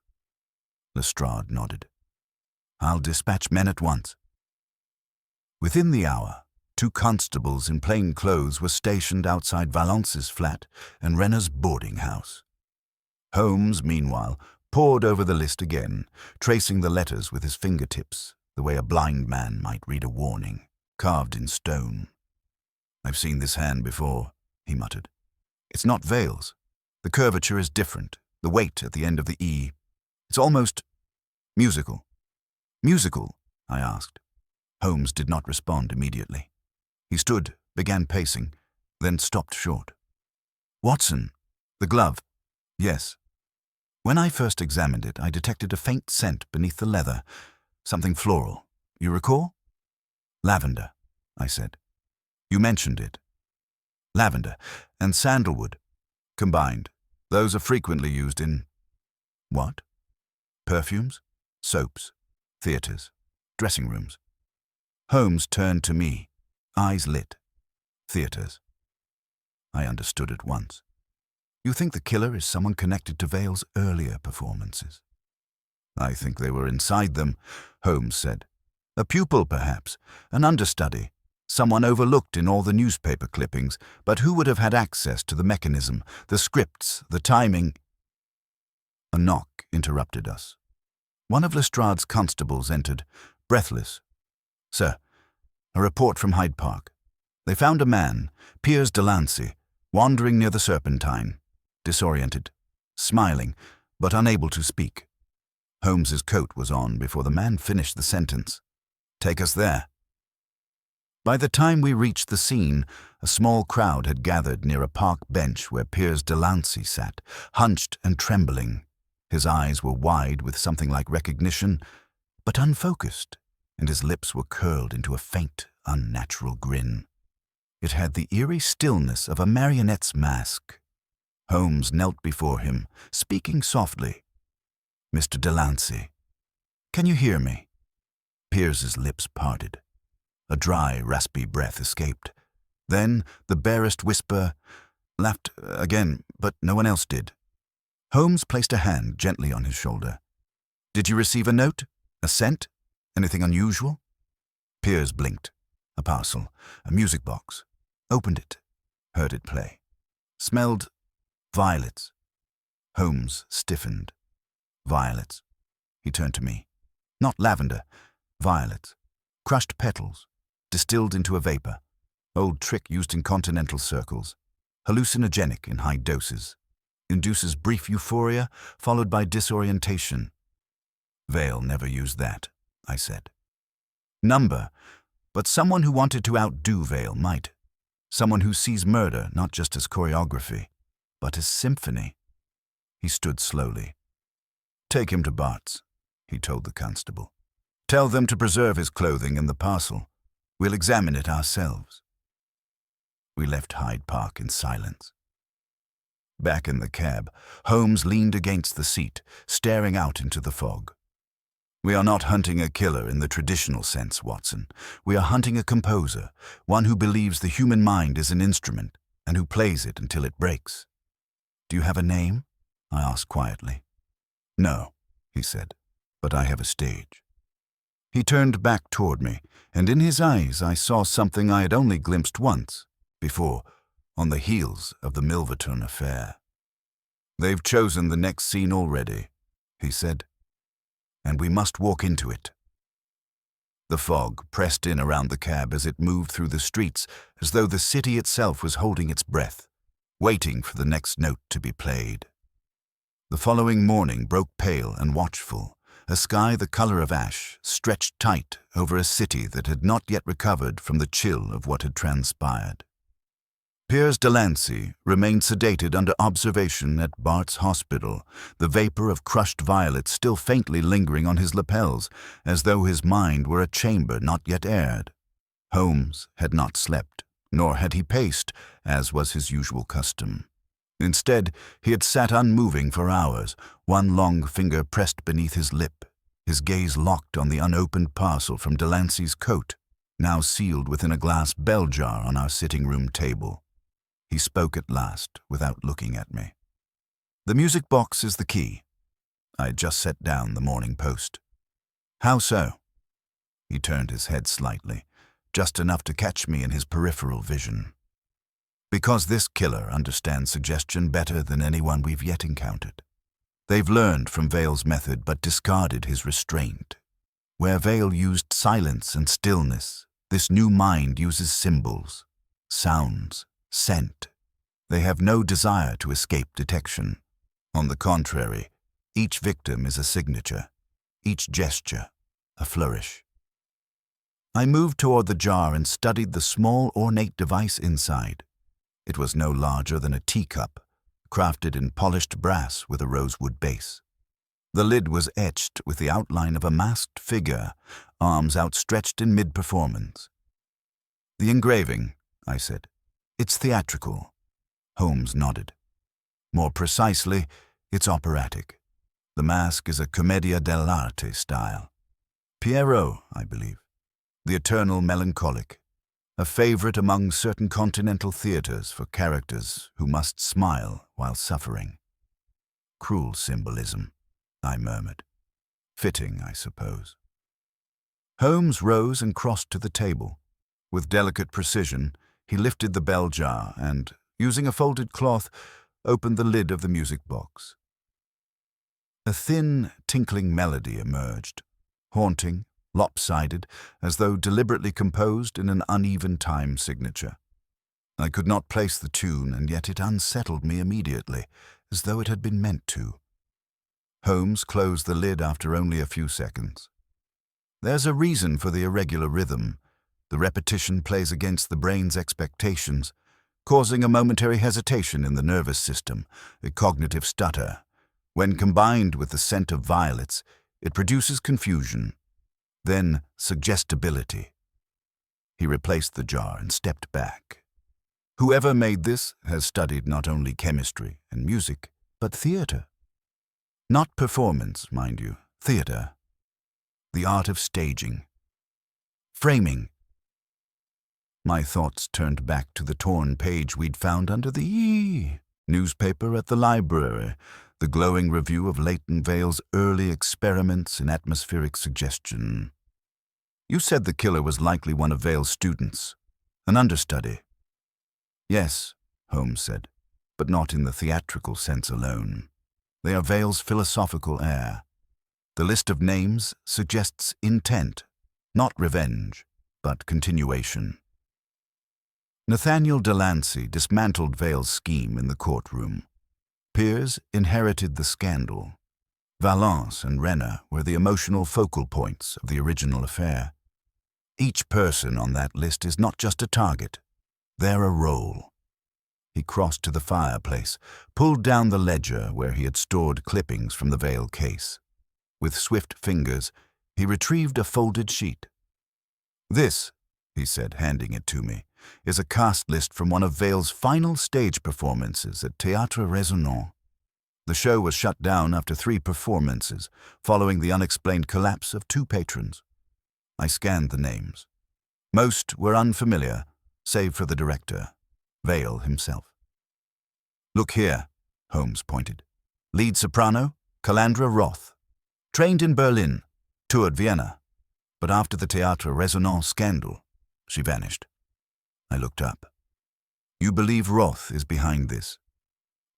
Lestrade nodded. I'll dispatch men at once. Within the hour, 2 constables in plain clothes were stationed outside Valance's flat and Renner's boarding house. Holmes, meanwhile, pored over the list again, tracing the letters with his fingertips, the way a blind man might read a warning, carved in stone. I've seen this hand before, he muttered. It's not Vale's. The curvature is different, the weight at the end of the E. It's almost musical. Musical? I asked. Holmes did not respond immediately. He stood, began pacing, then stopped short. Watson, the glove. Yes. When I first examined it, I detected a faint scent beneath the leather, something floral. You recall? Lavender, I said. You mentioned it. Lavender and sandalwood, combined. Those are frequently used in... What? Perfumes, soaps, theaters, dressing rooms. Holmes turned to me, eyes lit. Theaters. I understood at once. You think the killer is someone connected to Vale's earlier performances? I think they were inside them, Holmes said. A pupil, perhaps, an understudy, someone overlooked in all the newspaper clippings, but who would have had access to the mechanism, the scripts, the timing. A knock interrupted us. One of Lestrade's constables entered, breathless. Sir, a report from Hyde Park. They found a man, Piers Delancey, wandering near the Serpentine, disoriented, smiling, but unable to speak. Holmes's coat was on before the man finished the sentence. Take us there. By the time we reached the scene, a small crowd had gathered near a park bench where Piers Delancey sat, hunched and trembling. His eyes were wide with something like recognition, but unfocused, and his lips were curled into a faint, unnatural grin. It had the eerie stillness of a marionette's mask. Holmes knelt before him, speaking softly. Mr. Delancey, can you hear me? Piers's lips parted. A dry, raspy breath escaped. Then the barest whisper, laughed again, but no one else did. Holmes placed a hand gently on his shoulder. Did you receive a note? A scent? Anything unusual? Piers blinked. A parcel, a music box. Opened it. Heard it play. Smelled violets. Holmes stiffened. Violets. He turned to me. Not lavender. Violets. Crushed petals. Distilled into a vapor. Old trick used in continental circles. Hallucinogenic in high doses. Induces brief euphoria, followed by disorientation. Vale never used that, I said. Number, but someone who wanted to outdo Vale might. Someone who sees murder not just as choreography, but as symphony. He stood slowly. Take him to Bart's, he told the constable. Tell them to preserve his clothing in the parcel. We'll examine it ourselves. We left Hyde Park in silence. Back in the cab, Holmes leaned against the seat, staring out into the fog. We are not hunting a killer in the traditional sense, Watson. We are hunting a composer, one who believes the human mind is an instrument and who plays it until it breaks. Do you have a name? I asked quietly. No, he said, but I have a stage. He turned back toward me, and in his eyes I saw something I had only glimpsed once, before, on the heels of the Milverton affair. They've chosen the next scene already, he said, and we must walk into it. The fog pressed in around the cab as it moved through the streets, as though the city itself was holding its breath, waiting for the next note to be played. The following morning broke pale and watchful, a sky the color of ash stretched tight over a city that had not yet recovered from the chill of what had transpired. Piers Delancey remained sedated under observation at Bart's hospital, the vapor of crushed violets still faintly lingering on his lapels, as though his mind were a chamber not yet aired. Holmes had not slept, nor had he paced, as was his usual custom. Instead, he had sat unmoving for hours, one long finger pressed beneath his lip, his gaze locked on the unopened parcel from Delancey's coat, now sealed within a glass bell jar on our sitting-room table. He spoke at last, without looking at me. The music box is the key. I had just set down the Morning Post. How so? He turned his head slightly, just enough to catch me in his peripheral vision. Because this killer understands suggestion better than anyone we've yet encountered. They've learned from Vale's method but discarded his restraint. Where Vale used silence and stillness, this new mind uses symbols, sounds, scent. They have no desire to escape detection. On the contrary, each victim is a signature, each gesture a flourish. I moved toward the jar and studied the small, ornate device inside. It was no larger than a teacup, crafted in polished brass with a rosewood base. The lid was etched with the outline of a masked figure, arms outstretched in mid-performance. The engraving, I said. It's theatrical. Holmes nodded. More precisely, it's operatic. The mask is a commedia dell'arte style. Pierrot, I believe. The eternal melancholic. A favorite among certain continental theaters for characters who must smile while suffering. Cruel symbolism, I murmured. Fitting, I suppose. Holmes rose and crossed to the table. With delicate precision, he lifted the bell jar and, using a folded cloth, opened the lid of the music box. A thin, tinkling melody emerged, haunting, lopsided, as though deliberately composed in an uneven time signature. I could not place the tune, and yet it unsettled me immediately, as though it had been meant to. Holmes closed the lid after only a few seconds. There's a reason for the irregular rhythm. The repetition plays against the brain's expectations, causing a momentary hesitation in the nervous system, a cognitive stutter. When combined with the scent of violets, it produces confusion, then suggestibility. He replaced the jar and stepped back. Whoever made this has studied not only chemistry and music, but theater. Not performance, mind you, theater. The art of staging. Framing. My thoughts turned back to the torn page we'd found under the newspaper at the library, the glowing review of Leighton Vale's early experiments in atmospheric suggestion. You said the killer was likely one of Vale's students, an understudy. Yes, Holmes said, but not in the theatrical sense alone. They are Vale's philosophical heir. The list of names suggests intent, not revenge, but continuation. Nathaniel Delancey dismantled Vale's scheme in the courtroom. Pears inherited the scandal. Valence and Renner were the emotional focal points of the original affair. Each person on that list is not just a target, they're a role. He crossed to the fireplace, pulled down the ledger where he had stored clippings from the Vale case. With swift fingers, he retrieved a folded sheet. This, he said, handing it to me, is a cast list from one of Vale's final stage performances at Théâtre Raisonnant. The show was shut down after 3 performances, following the unexplained collapse of 2 patrons. I scanned the names. Most were unfamiliar, save for the director, Vale himself. Look here, Holmes pointed. Lead soprano, Calandra Roth. Trained in Berlin, toured Vienna. But after the Théâtre Raisonnant scandal, she vanished. I looked up. You believe Roth is behind this?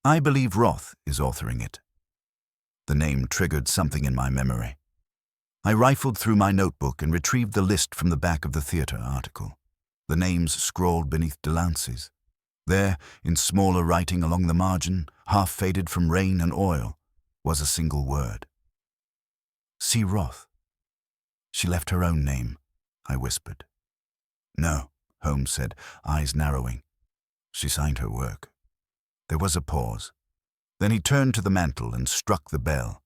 I believe Roth is authoring it. The name triggered something in my memory. I rifled through my notebook and retrieved the list from the back of the theater article. The names scrawled beneath Delancey's. There, in smaller writing along the margin, half faded from rain and oil, was a single word. C. Roth. She left her own name, I whispered. No, Holmes said, eyes narrowing. She signed her work. There was a pause. Then he turned to the mantel and struck the bell.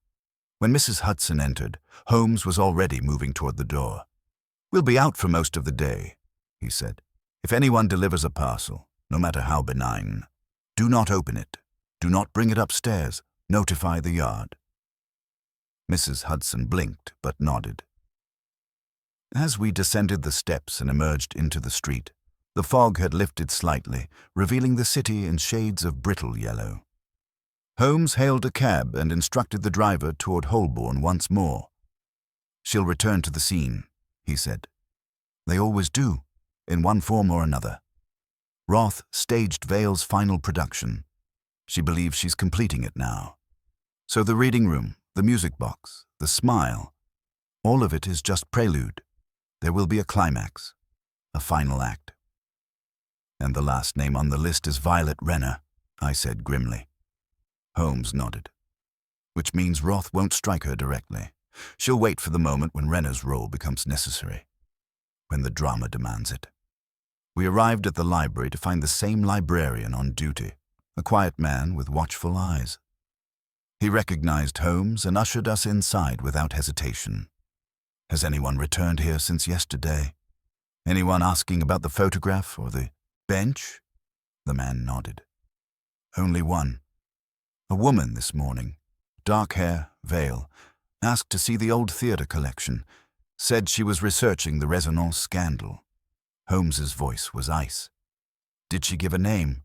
When Mrs. Hudson entered, Holmes was already moving toward the door. We'll be out for most of the day, he said. If anyone delivers a parcel, no matter how benign, do not open it. Do not bring it upstairs. Notify the yard. Mrs. Hudson blinked but nodded. As we descended the steps and emerged into the street, the fog had lifted slightly, revealing the city in shades of brittle yellow. Holmes hailed a cab and instructed the driver toward Holborn once more. She'll return to the scene, he said. They always do, in one form or another. Roth staged Vale's final production. She believes she's completing it now. So the reading room, the music box, the smile, all of it is just prelude. There will be a climax, a final act. And the last name on the list is Violet Renner, I said grimly. Holmes nodded. Which means Roth won't strike her directly. She'll wait for the moment when Renner's role becomes necessary, when the drama demands it. We arrived at the library to find the same librarian on duty, a quiet man with watchful eyes. He recognized Holmes and ushered us inside without hesitation. Has anyone returned here since yesterday? Anyone asking about the photograph or the bench? The man nodded. Only one. A woman this morning, dark hair, veil, asked to see the old theatre collection, said she was researching the Resonance scandal. Holmes's voice was ice. Did she give a name?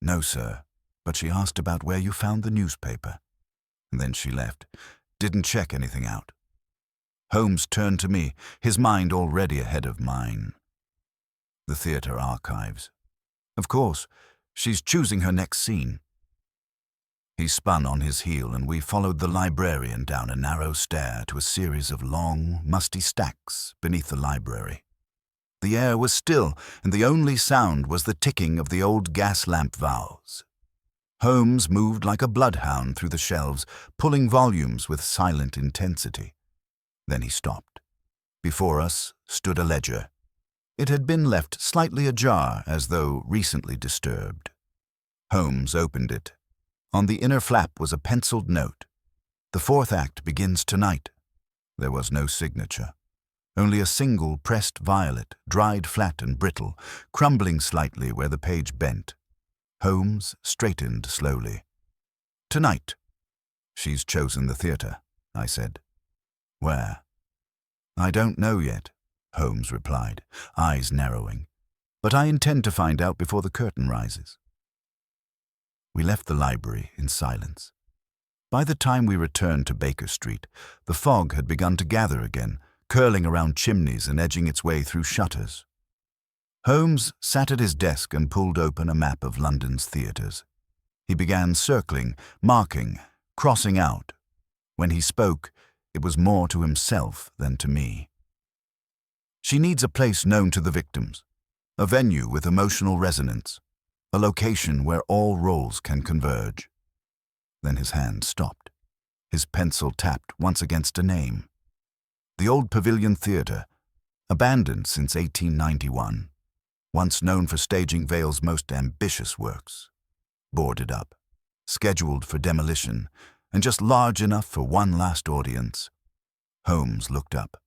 No, sir, but she asked about where you found the newspaper. And then she left. Didn't check anything out. Holmes turned to me, his mind already ahead of mine. The theatre archives. Of course, she's choosing her next scene. He spun on his heel and we followed the librarian down a narrow stair to a series of long, musty stacks beneath the library. The air was still, and the only sound was the ticking of the old gas lamp valves. Holmes moved like a bloodhound through the shelves, pulling volumes with silent intensity. Then he stopped. Before us stood a ledger. It had been left slightly ajar, as though recently disturbed. Holmes opened it. On the inner flap was a penciled note. The fourth act begins tonight. There was no signature. Only a single pressed violet, dried flat and brittle, crumbling slightly where the page bent. Holmes straightened slowly. Tonight. She's chosen the theatre, I said. Where? I don't know yet, Holmes replied, eyes narrowing. But I intend to find out before the curtain rises. We left the library in silence. By the time we returned to Baker Street, the fog had begun to gather again, curling around chimneys and edging its way through shutters. Holmes sat at his desk and pulled open a map of London's theatres. He began circling, marking, crossing out. When he spoke, it was more to himself than to me. She needs a place known to the victims, a venue with emotional resonance, a location where all roles can converge. Then his hand stopped. His pencil tapped once against a name. The old Pavilion Theatre, abandoned since 1891, once known for staging Vale's most ambitious works, boarded up, scheduled for demolition, and just large enough for one last audience. Holmes looked up.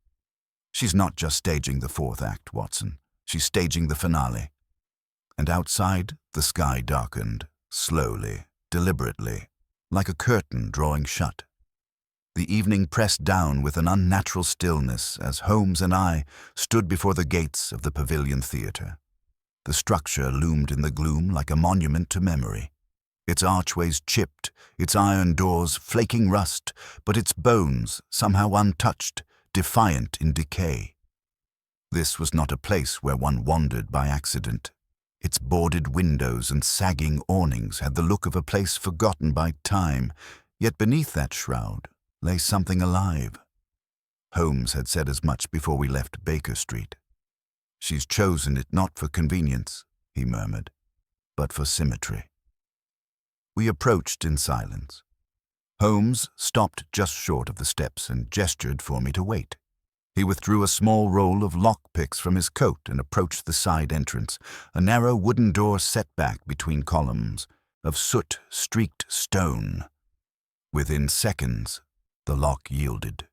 She's not just staging the fourth act, Watson. She's staging the finale. And outside, the sky darkened, slowly, deliberately, like a curtain drawing shut. The evening pressed down with an unnatural stillness as Holmes and I stood before the gates of the Pavilion Theatre. The structure loomed in the gloom like a monument to memory. Its archways chipped, its iron doors flaking rust, but its bones somehow untouched, defiant in decay. This was not a place where one wandered by accident. Its boarded windows and sagging awnings had the look of a place forgotten by time, yet beneath that shroud lay something alive. Holmes had said as much before we left Baker Street. She's chosen it not for convenience, he murmured, but for symmetry. We approached in silence. Holmes stopped just short of the steps and gestured for me to wait. He withdrew a small roll of lockpicks from his coat and approached the side entrance, a narrow wooden door set back between columns, of soot-streaked stone. Within seconds, the lock yielded.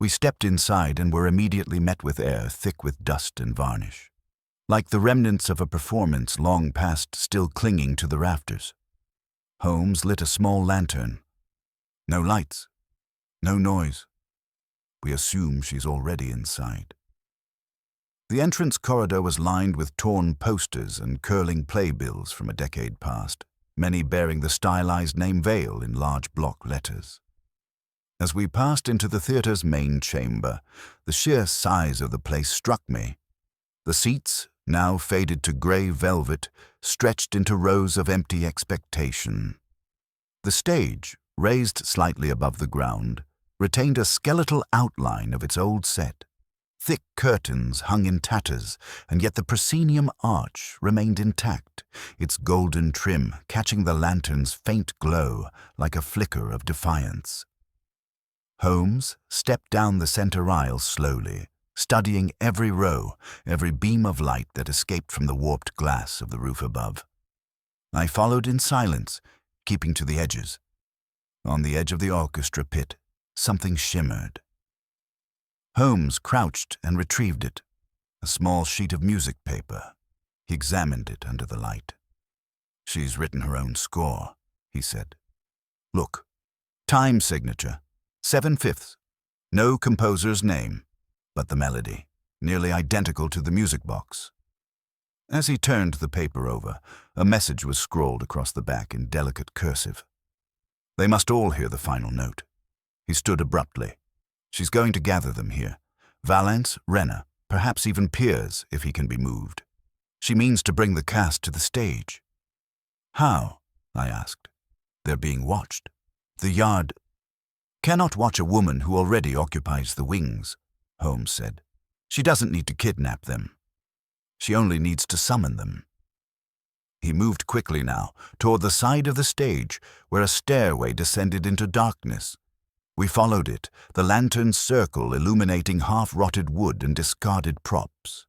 We stepped inside and were immediately met with air thick with dust and varnish, like the remnants of a performance long past still clinging to the rafters. Holmes lit a small lantern. No lights, no noise. We assume she's already inside. The entrance corridor was lined with torn posters and curling playbills from a decade past, many bearing the stylized name Vale in large block letters. As we passed into the theatre's main chamber, the sheer size of the place struck me. The seats, now faded to grey velvet, stretched into rows of empty expectation. The stage, raised slightly above the ground, retained a skeletal outline of its old set. Thick curtains hung in tatters, and yet the proscenium arch remained intact, its golden trim catching the lantern's faint glow like a flicker of defiance. Holmes stepped down the center aisle slowly, studying every row, every beam of light that escaped from the warped glass of the roof above. I followed in silence, keeping to the edges. On the edge of the orchestra pit, something shimmered. Holmes crouched and retrieved it, a small sheet of music paper. He examined it under the light. "She's written her own score," he said. "Look, Time signature, 7/5. No composer's name, but the melody, nearly identical to the music box. As he turned the paper over, a message was scrawled across the back in delicate cursive. They must all hear the final note. He stood abruptly. She's going to gather them here. Valence, Renner, perhaps even Piers, if he can be moved. She means to bring the cast to the stage. How? I asked. They're being watched. The yard cannot watch a woman who already occupies the wings, Holmes said. She doesn't need to kidnap them. She only needs to summon them. He moved quickly now, toward the side of the stage, where a stairway descended into darkness. We followed it, the lantern's circle illuminating half-rotted wood and discarded props.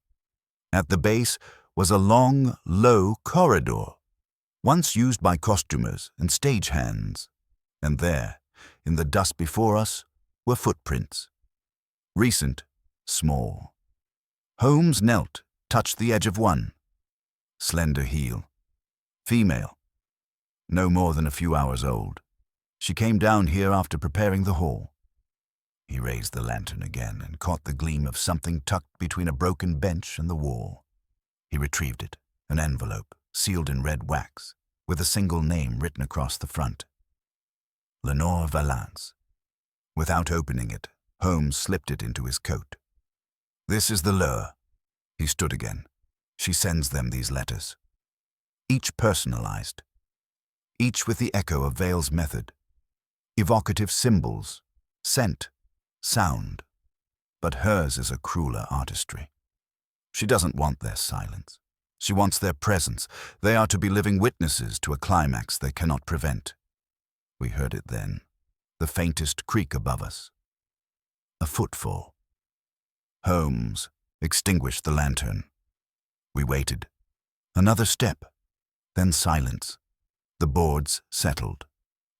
At the base was a long, low corridor, once used by costumers and stagehands. And there, in the dust before us, were footprints. Recent, small. Holmes knelt, touched the edge of one. Slender heel. Female. No more than a few hours old. She came down here after preparing the hall. He raised the lantern again and caught the gleam of something tucked between a broken bench and the wall. He retrieved it, an envelope, sealed in red wax, with a single name written across the front. Lenore Valence. Without opening it, Holmes slipped it into his coat. This is the lure. He stood again. She sends them these letters. Each personalized. Each with the echo of Vale's method. Evocative symbols, scent, sound. But hers is a crueler artistry. She doesn't want their silence. She wants their presence. They are to be living witnesses to a climax they cannot prevent. We heard it then, the faintest creak above us. A footfall. Holmes extinguished the lantern. We waited. Another step, then silence. The boards settled.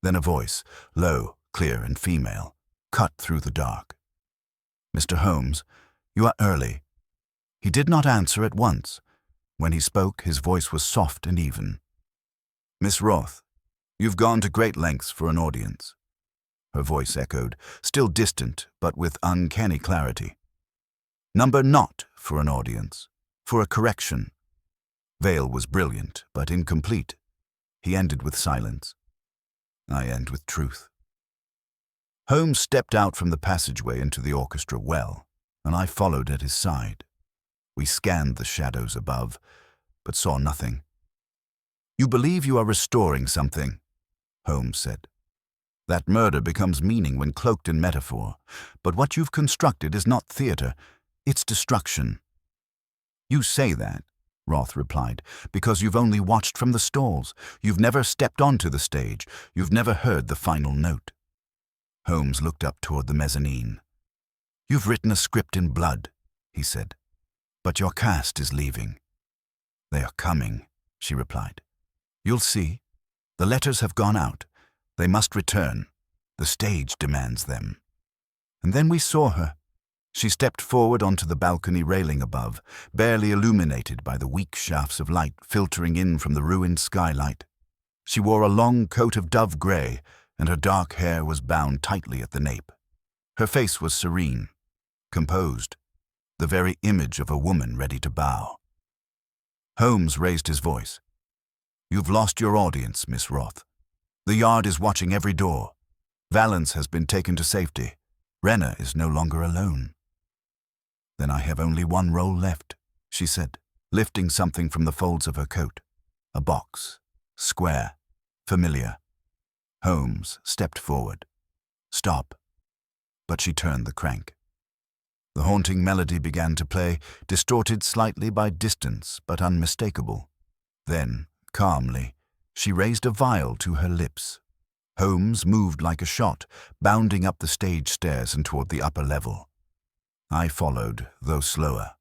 Then a voice, low, clear, and female, cut through the dark. Mr. Holmes, you are early. He did not answer at once. When he spoke, his voice was soft and even. Miss Roth, you've gone to great lengths for an audience. Her voice echoed, still distant, but with uncanny clarity. Number not for an audience, for a correction. Vale was brilliant, but incomplete. He ended with silence. I end with truth. Holmes stepped out from the passageway into the orchestra well, and I followed at his side. We scanned the shadows above, but saw nothing. You believe you are restoring something, Holmes said. That murder becomes meaning when cloaked in metaphor, but what you've constructed is not theater, it's destruction. You say that, Roth replied, because you've only watched from the stalls. You've never stepped onto the stage. You've never heard the final note. Holmes looked up toward the mezzanine. You've written a script in blood, he said, but your cast is leaving. They are coming, she replied. You'll see. The letters have gone out. They must return. The stage demands them. And then we saw her. She stepped forward onto the balcony railing above, barely illuminated by the weak shafts of light filtering in from the ruined skylight. She wore a long coat of dove gray, and her dark hair was bound tightly at the nape. Her face was serene, composed, the very image of a woman ready to bow. Holmes raised his voice. You've lost your audience, Miss Roth. The yard is watching every door. Valence has been taken to safety. Renner is no longer alone. Then I have only one role left, she said, lifting something from the folds of her coat. A box, square, familiar. Holmes stepped forward. Stop. But she turned the crank. The haunting melody began to play, distorted slightly by distance, but unmistakable. Then, calmly, she raised a vial to her lips. Holmes moved like a shot, bounding up the stage stairs and toward the upper level. I followed, though slower.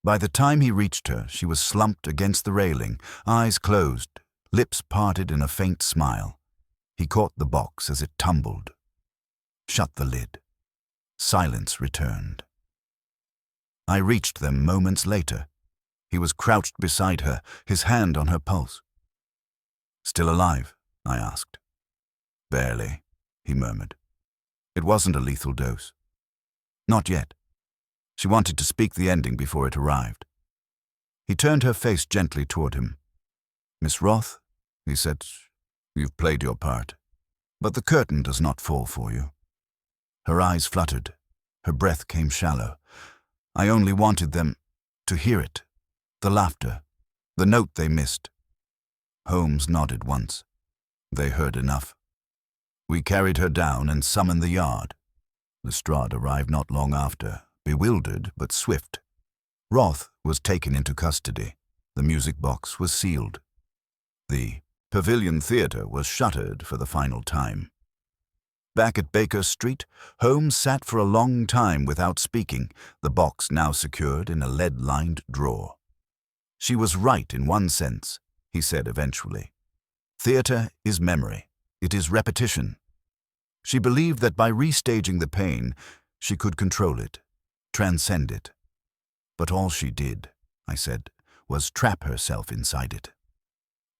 By the time he reached her, she was slumped against the railing, eyes closed, lips parted in a faint smile. He caught the box as it tumbled. Shut the lid. Silence returned. I reached them moments later. He was crouched beside her, his hand on her pulse. Still alive? I asked. Barely, he murmured. It wasn't a lethal dose. Not yet. She wanted to speak the ending before it arrived. He turned her face gently toward him. "Miss Roth," he said, "you've played your part, but the curtain does not fall for you." Her eyes fluttered. Her breath came shallow. "I only wanted them to hear it. The laughter. The note they missed." Holmes nodded once. They heard enough. We carried her down and summoned the yard. Lestrade arrived not long after, bewildered but swift. Roth was taken into custody. The music box was sealed. The Pavilion Theatre was shuttered for the final time. Back at Baker Street, Holmes sat for a long time without speaking, the box now secured in a lead-lined drawer. "She was right in one sense," he said eventually. "Theatre is memory. It is repetition." She believed that by restaging the pain, she could control it, transcend it. "But all she did," I said, "was trap herself inside it."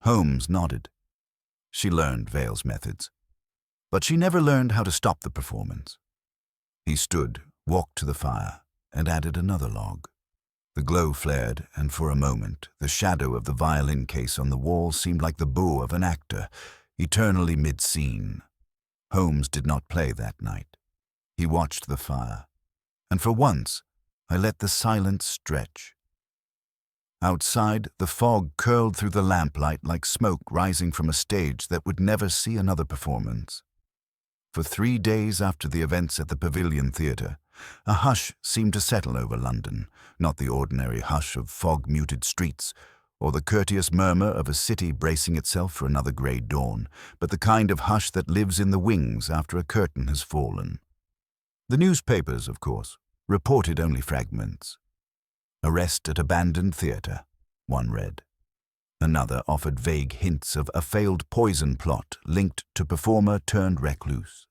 Holmes nodded. She learned Vale's methods. But she never learned how to stop the performance. He stood, walked to the fire, and added another log. The glow flared, and for a moment, the shadow of the violin case on the wall seemed like the bow of an actor, eternally mid-scene. Holmes did not play that night. He watched the fire, and for once, I let the silence stretch. Outside, the fog curled through the lamplight like smoke rising from a stage that would never see another performance. For 3 days after the events at the Pavilion Theatre, a hush seemed to settle over London, not the ordinary hush of fog-muted streets, or the courteous murmur of a city bracing itself for another grey dawn, but the kind of hush that lives in the wings after a curtain has fallen. The newspapers, of course, reported only fragments. "Arrest at abandoned theatre," one read. Another offered vague hints of a failed poison plot linked to performer turned recluse.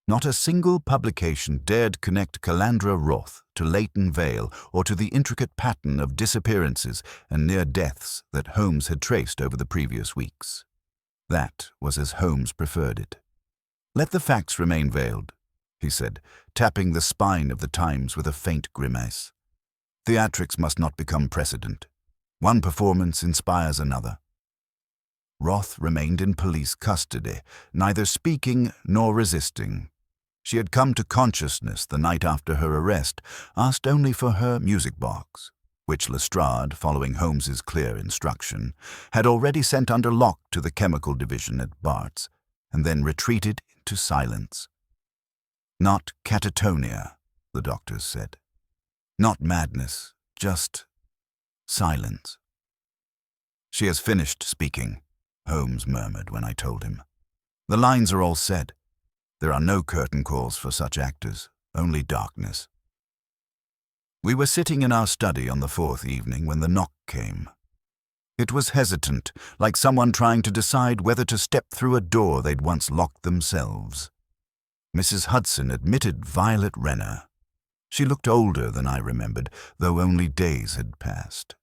Not a single publication dared connect Calandra Roth to Leighton Vale or to the intricate pattern of disappearances and near deaths that Holmes had traced over the previous weeks. That was as Holmes preferred it. "Let the facts remain veiled," he said, tapping the spine of the Times with a faint grimace. "Theatrics must not become precedent. One performance inspires another." Roth remained in police custody, neither speaking nor resisting. She had come to consciousness the night after her arrest, asked only for her music box, which Lestrade, following Holmes's clear instruction, had already sent under lock to the chemical division at Bart's, and then retreated into silence. Not catatonia, the doctors said. Not madness, just silence. "She has finished speaking," Holmes murmured when I told him. "The lines are all said. There are no curtain calls for such actors, only darkness." We were sitting in our study on the 4th evening when the knock came. It was hesitant, like someone trying to decide whether to step through a door they'd once locked themselves. Mrs. Hudson admitted Violet Renner. She looked older than I remembered, though only days had passed.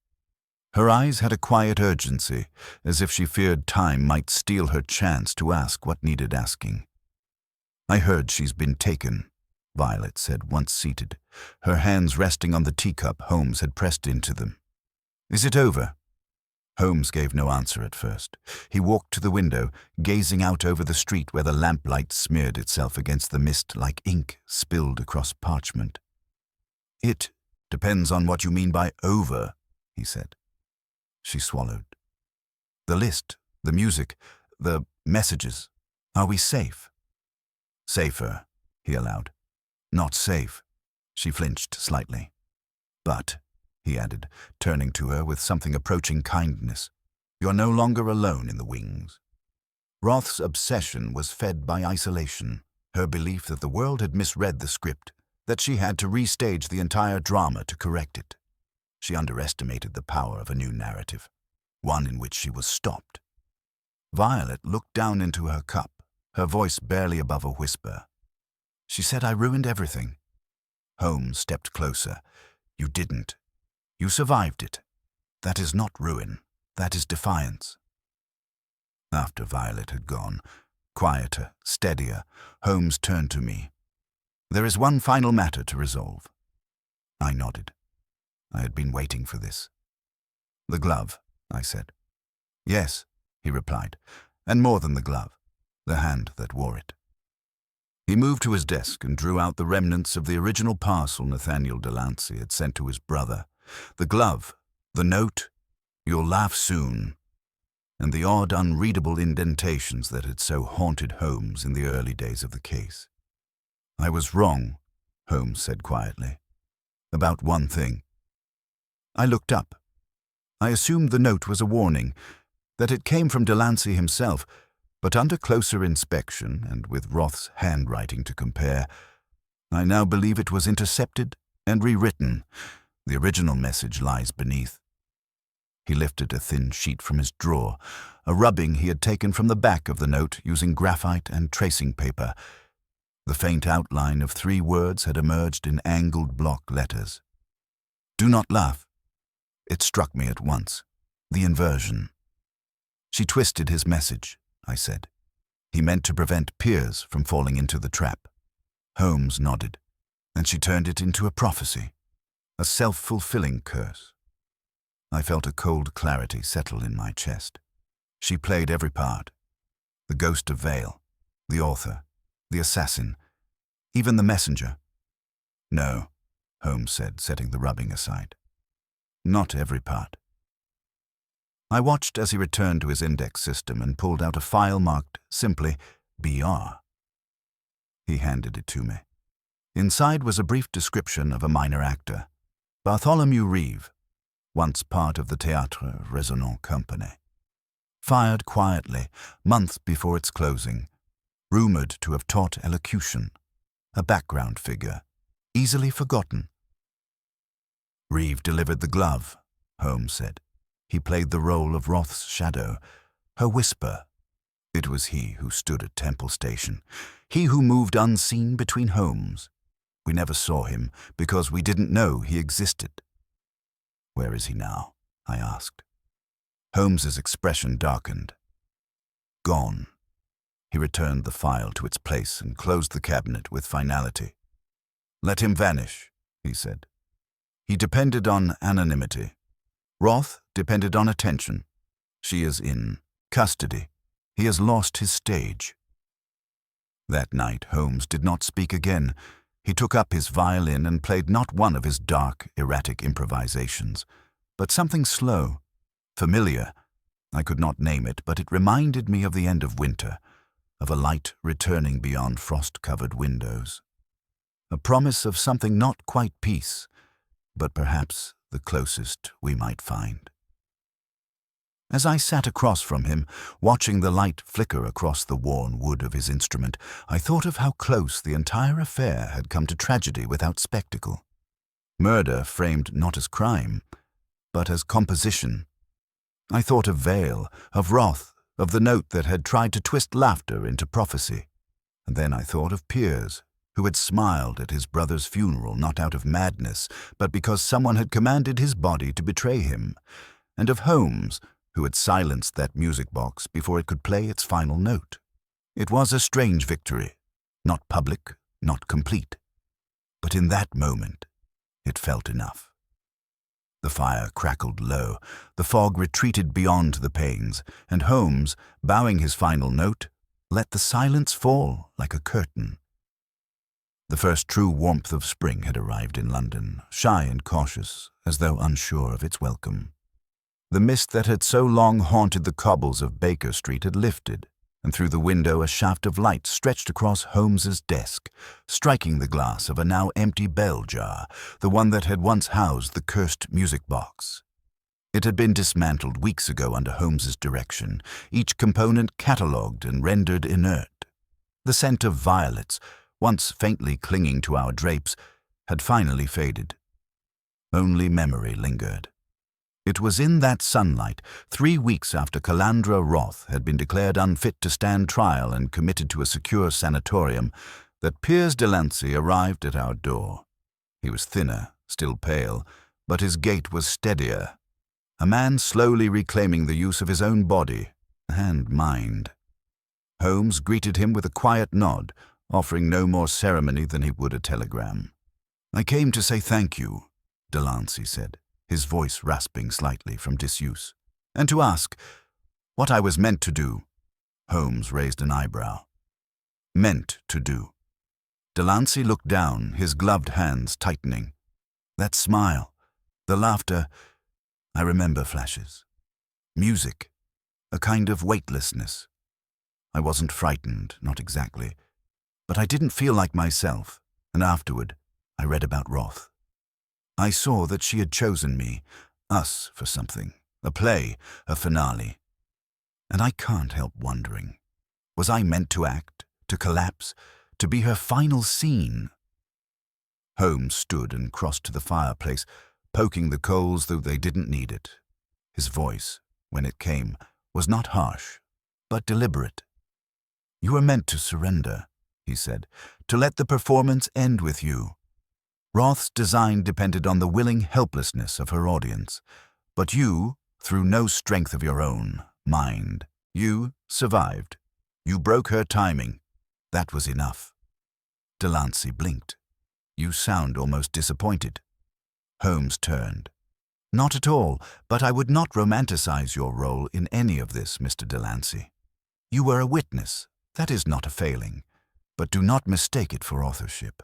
Her eyes had a quiet urgency, as if she feared time might steal her chance to ask what needed asking. "I heard she's been taken," Violet said, once seated, her hands resting on the teacup Holmes had pressed into them. "Is it over?" Holmes gave no answer at first. He walked to the window, gazing out over the street where the lamplight smeared itself against the mist like ink spilled across parchment. "It depends on what you mean by over," he said. She swallowed. "The list, the music, the messages. Are we safe?" "Safer," he allowed. "Not safe." She flinched slightly. "But," he added, turning to her with something approaching kindness, "you're no longer alone in the wings." Roth's obsession was fed by isolation, her belief that the world had misread the script, that she had to restage the entire drama to correct it. She underestimated the power of a new narrative, one in which she was stopped. Violet looked down into her cup, her voice barely above a whisper. "She said I ruined everything." Holmes stepped closer. "You didn't. You survived it. That is not ruin. That is defiance." After Violet had gone, Quieter, steadier, Holmes turned to me. "There is one final matter to resolve." I nodded. I had been waiting for this. "The glove," I said. "Yes," he replied, "and more than the glove, the hand that wore it." He moved to his desk and drew out the remnants of the original parcel Nathaniel Delancey had sent to his brother. The glove, the note, "You'll laugh soon," and the odd, unreadable indentations that had so haunted Holmes in the early days of the case. "I was wrong," Holmes said quietly, "about one thing." I looked up. I assumed the note was a warning, that it came from Delancey himself, but under closer inspection, and with Roth's handwriting to compare, I now believe it was intercepted and rewritten. The original message lies beneath. He lifted a thin sheet from his drawer, a rubbing he had taken from the back of the note using graphite and tracing paper. The faint outline of 3 words had emerged in angled block letters. "Do not laugh." It struck me at once. The inversion. "She twisted his message," I said. "He meant to prevent Piers from falling into the trap." Holmes nodded. "And she turned it into a prophecy, a self-fulfilling curse." I felt a cold clarity settle in my chest. She played every part. The ghost of Vale, the author, the assassin, even the messenger. "No," Holmes said, setting the rubbing aside. "Not every part." I watched as he returned to his index system and pulled out a file marked simply BR. He handed it to me. Inside was a brief description of a minor actor, Bartholomew Reeve, once part of the Théâtre Résonant Company. Fired quietly, months before its closing, rumored to have taught elocution, a background figure, easily forgotten. "Reeve delivered the glove," Holmes said. "He played the role of Roth's shadow, her whisper. It was he who stood at Temple Station, he who moved unseen between homes. We never saw him because we didn't know he existed." "Where is he now?" I asked. Holmes's expression darkened. "Gone." He returned the file to its place and closed the cabinet with finality. "Let him vanish," he said. "He depended on anonymity. Roth depended on attention. She is in custody. He has lost his stage." That night, Holmes did not speak again. He took up his violin and played not one of his dark, erratic improvisations, but something slow, familiar. I could not name it, but it reminded me of the end of winter, of a light returning beyond frost-covered windows. A promise of something not quite peace, but perhaps the closest we might find. As I sat across from him, watching the light flicker across the worn wood of his instrument, I thought of how close the entire affair had come to tragedy without spectacle. Murder framed not as crime, but as composition. I thought of Vale, of Roth, of the note that had tried to twist laughter into prophecy. And then I thought of Piers, who had smiled at his brother's funeral not out of madness, but because someone had commanded his body to betray him, and of Holmes, who had silenced that music box before it could play its final note. It was a strange victory, not public, not complete. But in that moment, it felt enough. The fire crackled low, the fog retreated beyond the panes, and Holmes, bowing his final note, let the silence fall like a curtain. The first true warmth of spring had arrived in London, shy and cautious, as though unsure of its welcome. The mist that had so long haunted the cobbles of Baker Street had lifted, and through the window a shaft of light stretched across Holmes's desk, striking the glass of a now empty bell jar, the one that had once housed the cursed music box. It had been dismantled weeks ago under Holmes's direction, each component catalogued and rendered inert. The scent of violets, once faintly clinging to our drapes, had finally faded. Only memory lingered. It was in that sunlight, 3 weeks after Calandra Roth had been declared unfit to stand trial and committed to a secure sanatorium, that Piers Delancey arrived at our door. He was thinner, still pale, but his gait was steadier. A man slowly reclaiming the use of his own body and mind. Holmes greeted him with a quiet nod, offering no more ceremony than he would a telegram. "I came to say thank you," Delancey said, his voice rasping slightly from disuse, "and to ask what I was meant to do." Holmes raised an eyebrow. "Meant to do." Delancey looked down, his gloved hands tightening. That smile, the laughter, I remember flashes. Music, a kind of weightlessness. I wasn't frightened, not exactly, but I didn't feel like myself, and afterward I read about Roth. I saw that she had chosen me, us, for something, a play, a finale. And I can't help wondering, was I meant to act, to collapse, to be her final scene? Holmes stood and crossed to the fireplace, poking the coals though they didn't need it. His voice, when it came, was not harsh, but deliberate. "You were meant to surrender," he said, "to let the performance end with you. Roth's design depended on the willing helplessness of her audience, but you, through no strength of your own, mind, you survived. You broke her timing. That was enough." Delancey blinked. "You sound almost disappointed." Holmes turned. "Not at all, but I would not romanticize your role in any of this, Mr. Delancey. You were a witness. That is not a failing, but do not mistake it for authorship."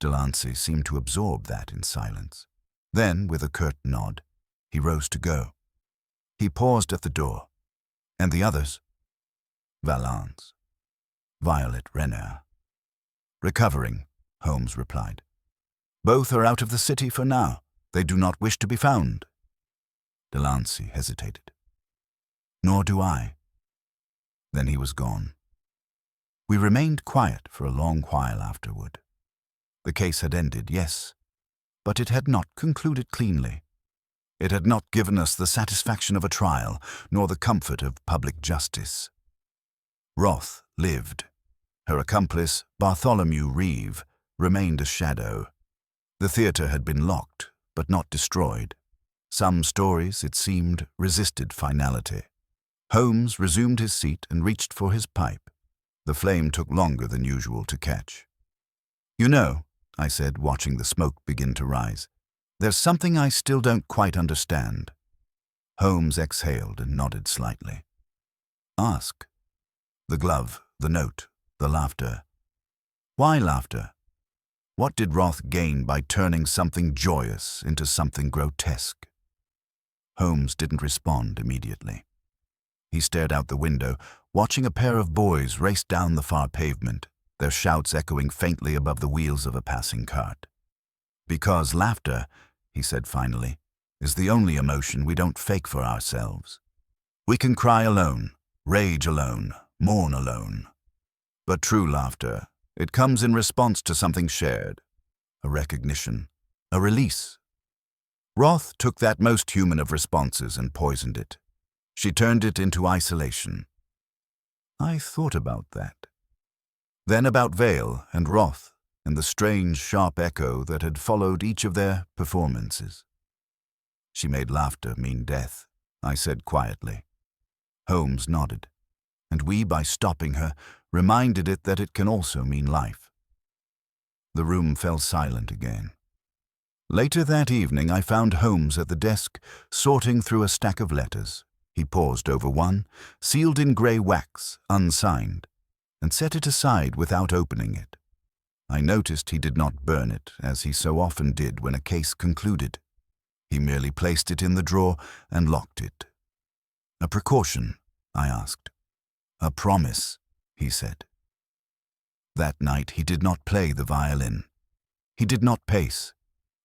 Delancey seemed to absorb that in silence. Then, with a curt nod, he rose to go. He paused at the door. "And the others?" "Valence. Violet Renner." "Recovering," Holmes replied. "Both are out of the city for now. They do not wish to be found." Delancey hesitated. "Nor do I." Then he was gone. We remained quiet for a long while afterward. The case had ended, yes, but it had not concluded cleanly. It had not given us the satisfaction of a trial, nor the comfort of public justice. Roth lived. Her accomplice, Bartholomew Reeve, remained a shadow. The theatre had been locked, but not destroyed. Some stories, it seemed, resisted finality. Holmes resumed his seat and reached for his pipe. The flame took longer than usual to catch. "You know," I said, watching the smoke begin to rise, "there's something I still don't quite understand." Holmes exhaled and nodded slightly. "Ask." "The glove, the note, the laughter. Why laughter? What did Roth gain by turning something joyous into something grotesque?" Holmes didn't respond immediately. He stared out the window, watching a pair of boys race down the far pavement, their shouts echoing faintly above the wheels of a passing cart. "Because laughter," he said finally, "is the only emotion we don't fake for ourselves. We can cry alone, rage alone, mourn alone. But true laughter, it comes in response to something shared, a recognition, a release." Roth took that most human of responses and poisoned it. She turned it into isolation. I thought about that. Then about Vale and Roth and the strange, sharp echo that had followed each of their performances. "She made laughter mean death," I said quietly. Holmes nodded, and we, by stopping her, reminded it that it can also mean life. The room fell silent again. Later that evening, I found Holmes at the desk, sorting through a stack of letters. He paused over one, sealed in grey wax, unsigned, and set it aside without opening it. I noticed he did not burn it, as he so often did when a case concluded. He merely placed it in the drawer and locked it. "A precaution?" I asked. "A promise," he said. That night he did not play the violin. He did not pace.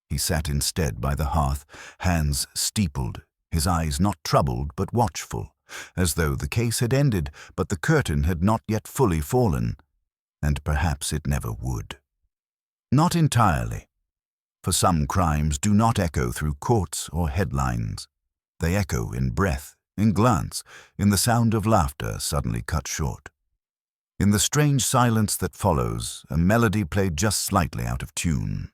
He sat instead by the hearth, hands steepled, his eyes not troubled but watchful, as though the case had ended but the curtain had not yet fully fallen, and perhaps it never would. Not entirely, for some crimes do not echo through courts or headlines. They echo in breath, in glance, in the sound of laughter suddenly cut short. In the strange silence that follows, a melody played just slightly out of tune.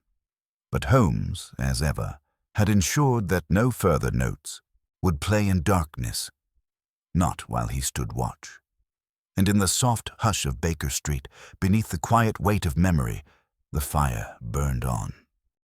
But Holmes, as ever, had ensured that no further notes would play in darkness, not while he stood watch. and in the soft hush of Baker Street, beneath the quiet weight of memory, the fire burned on.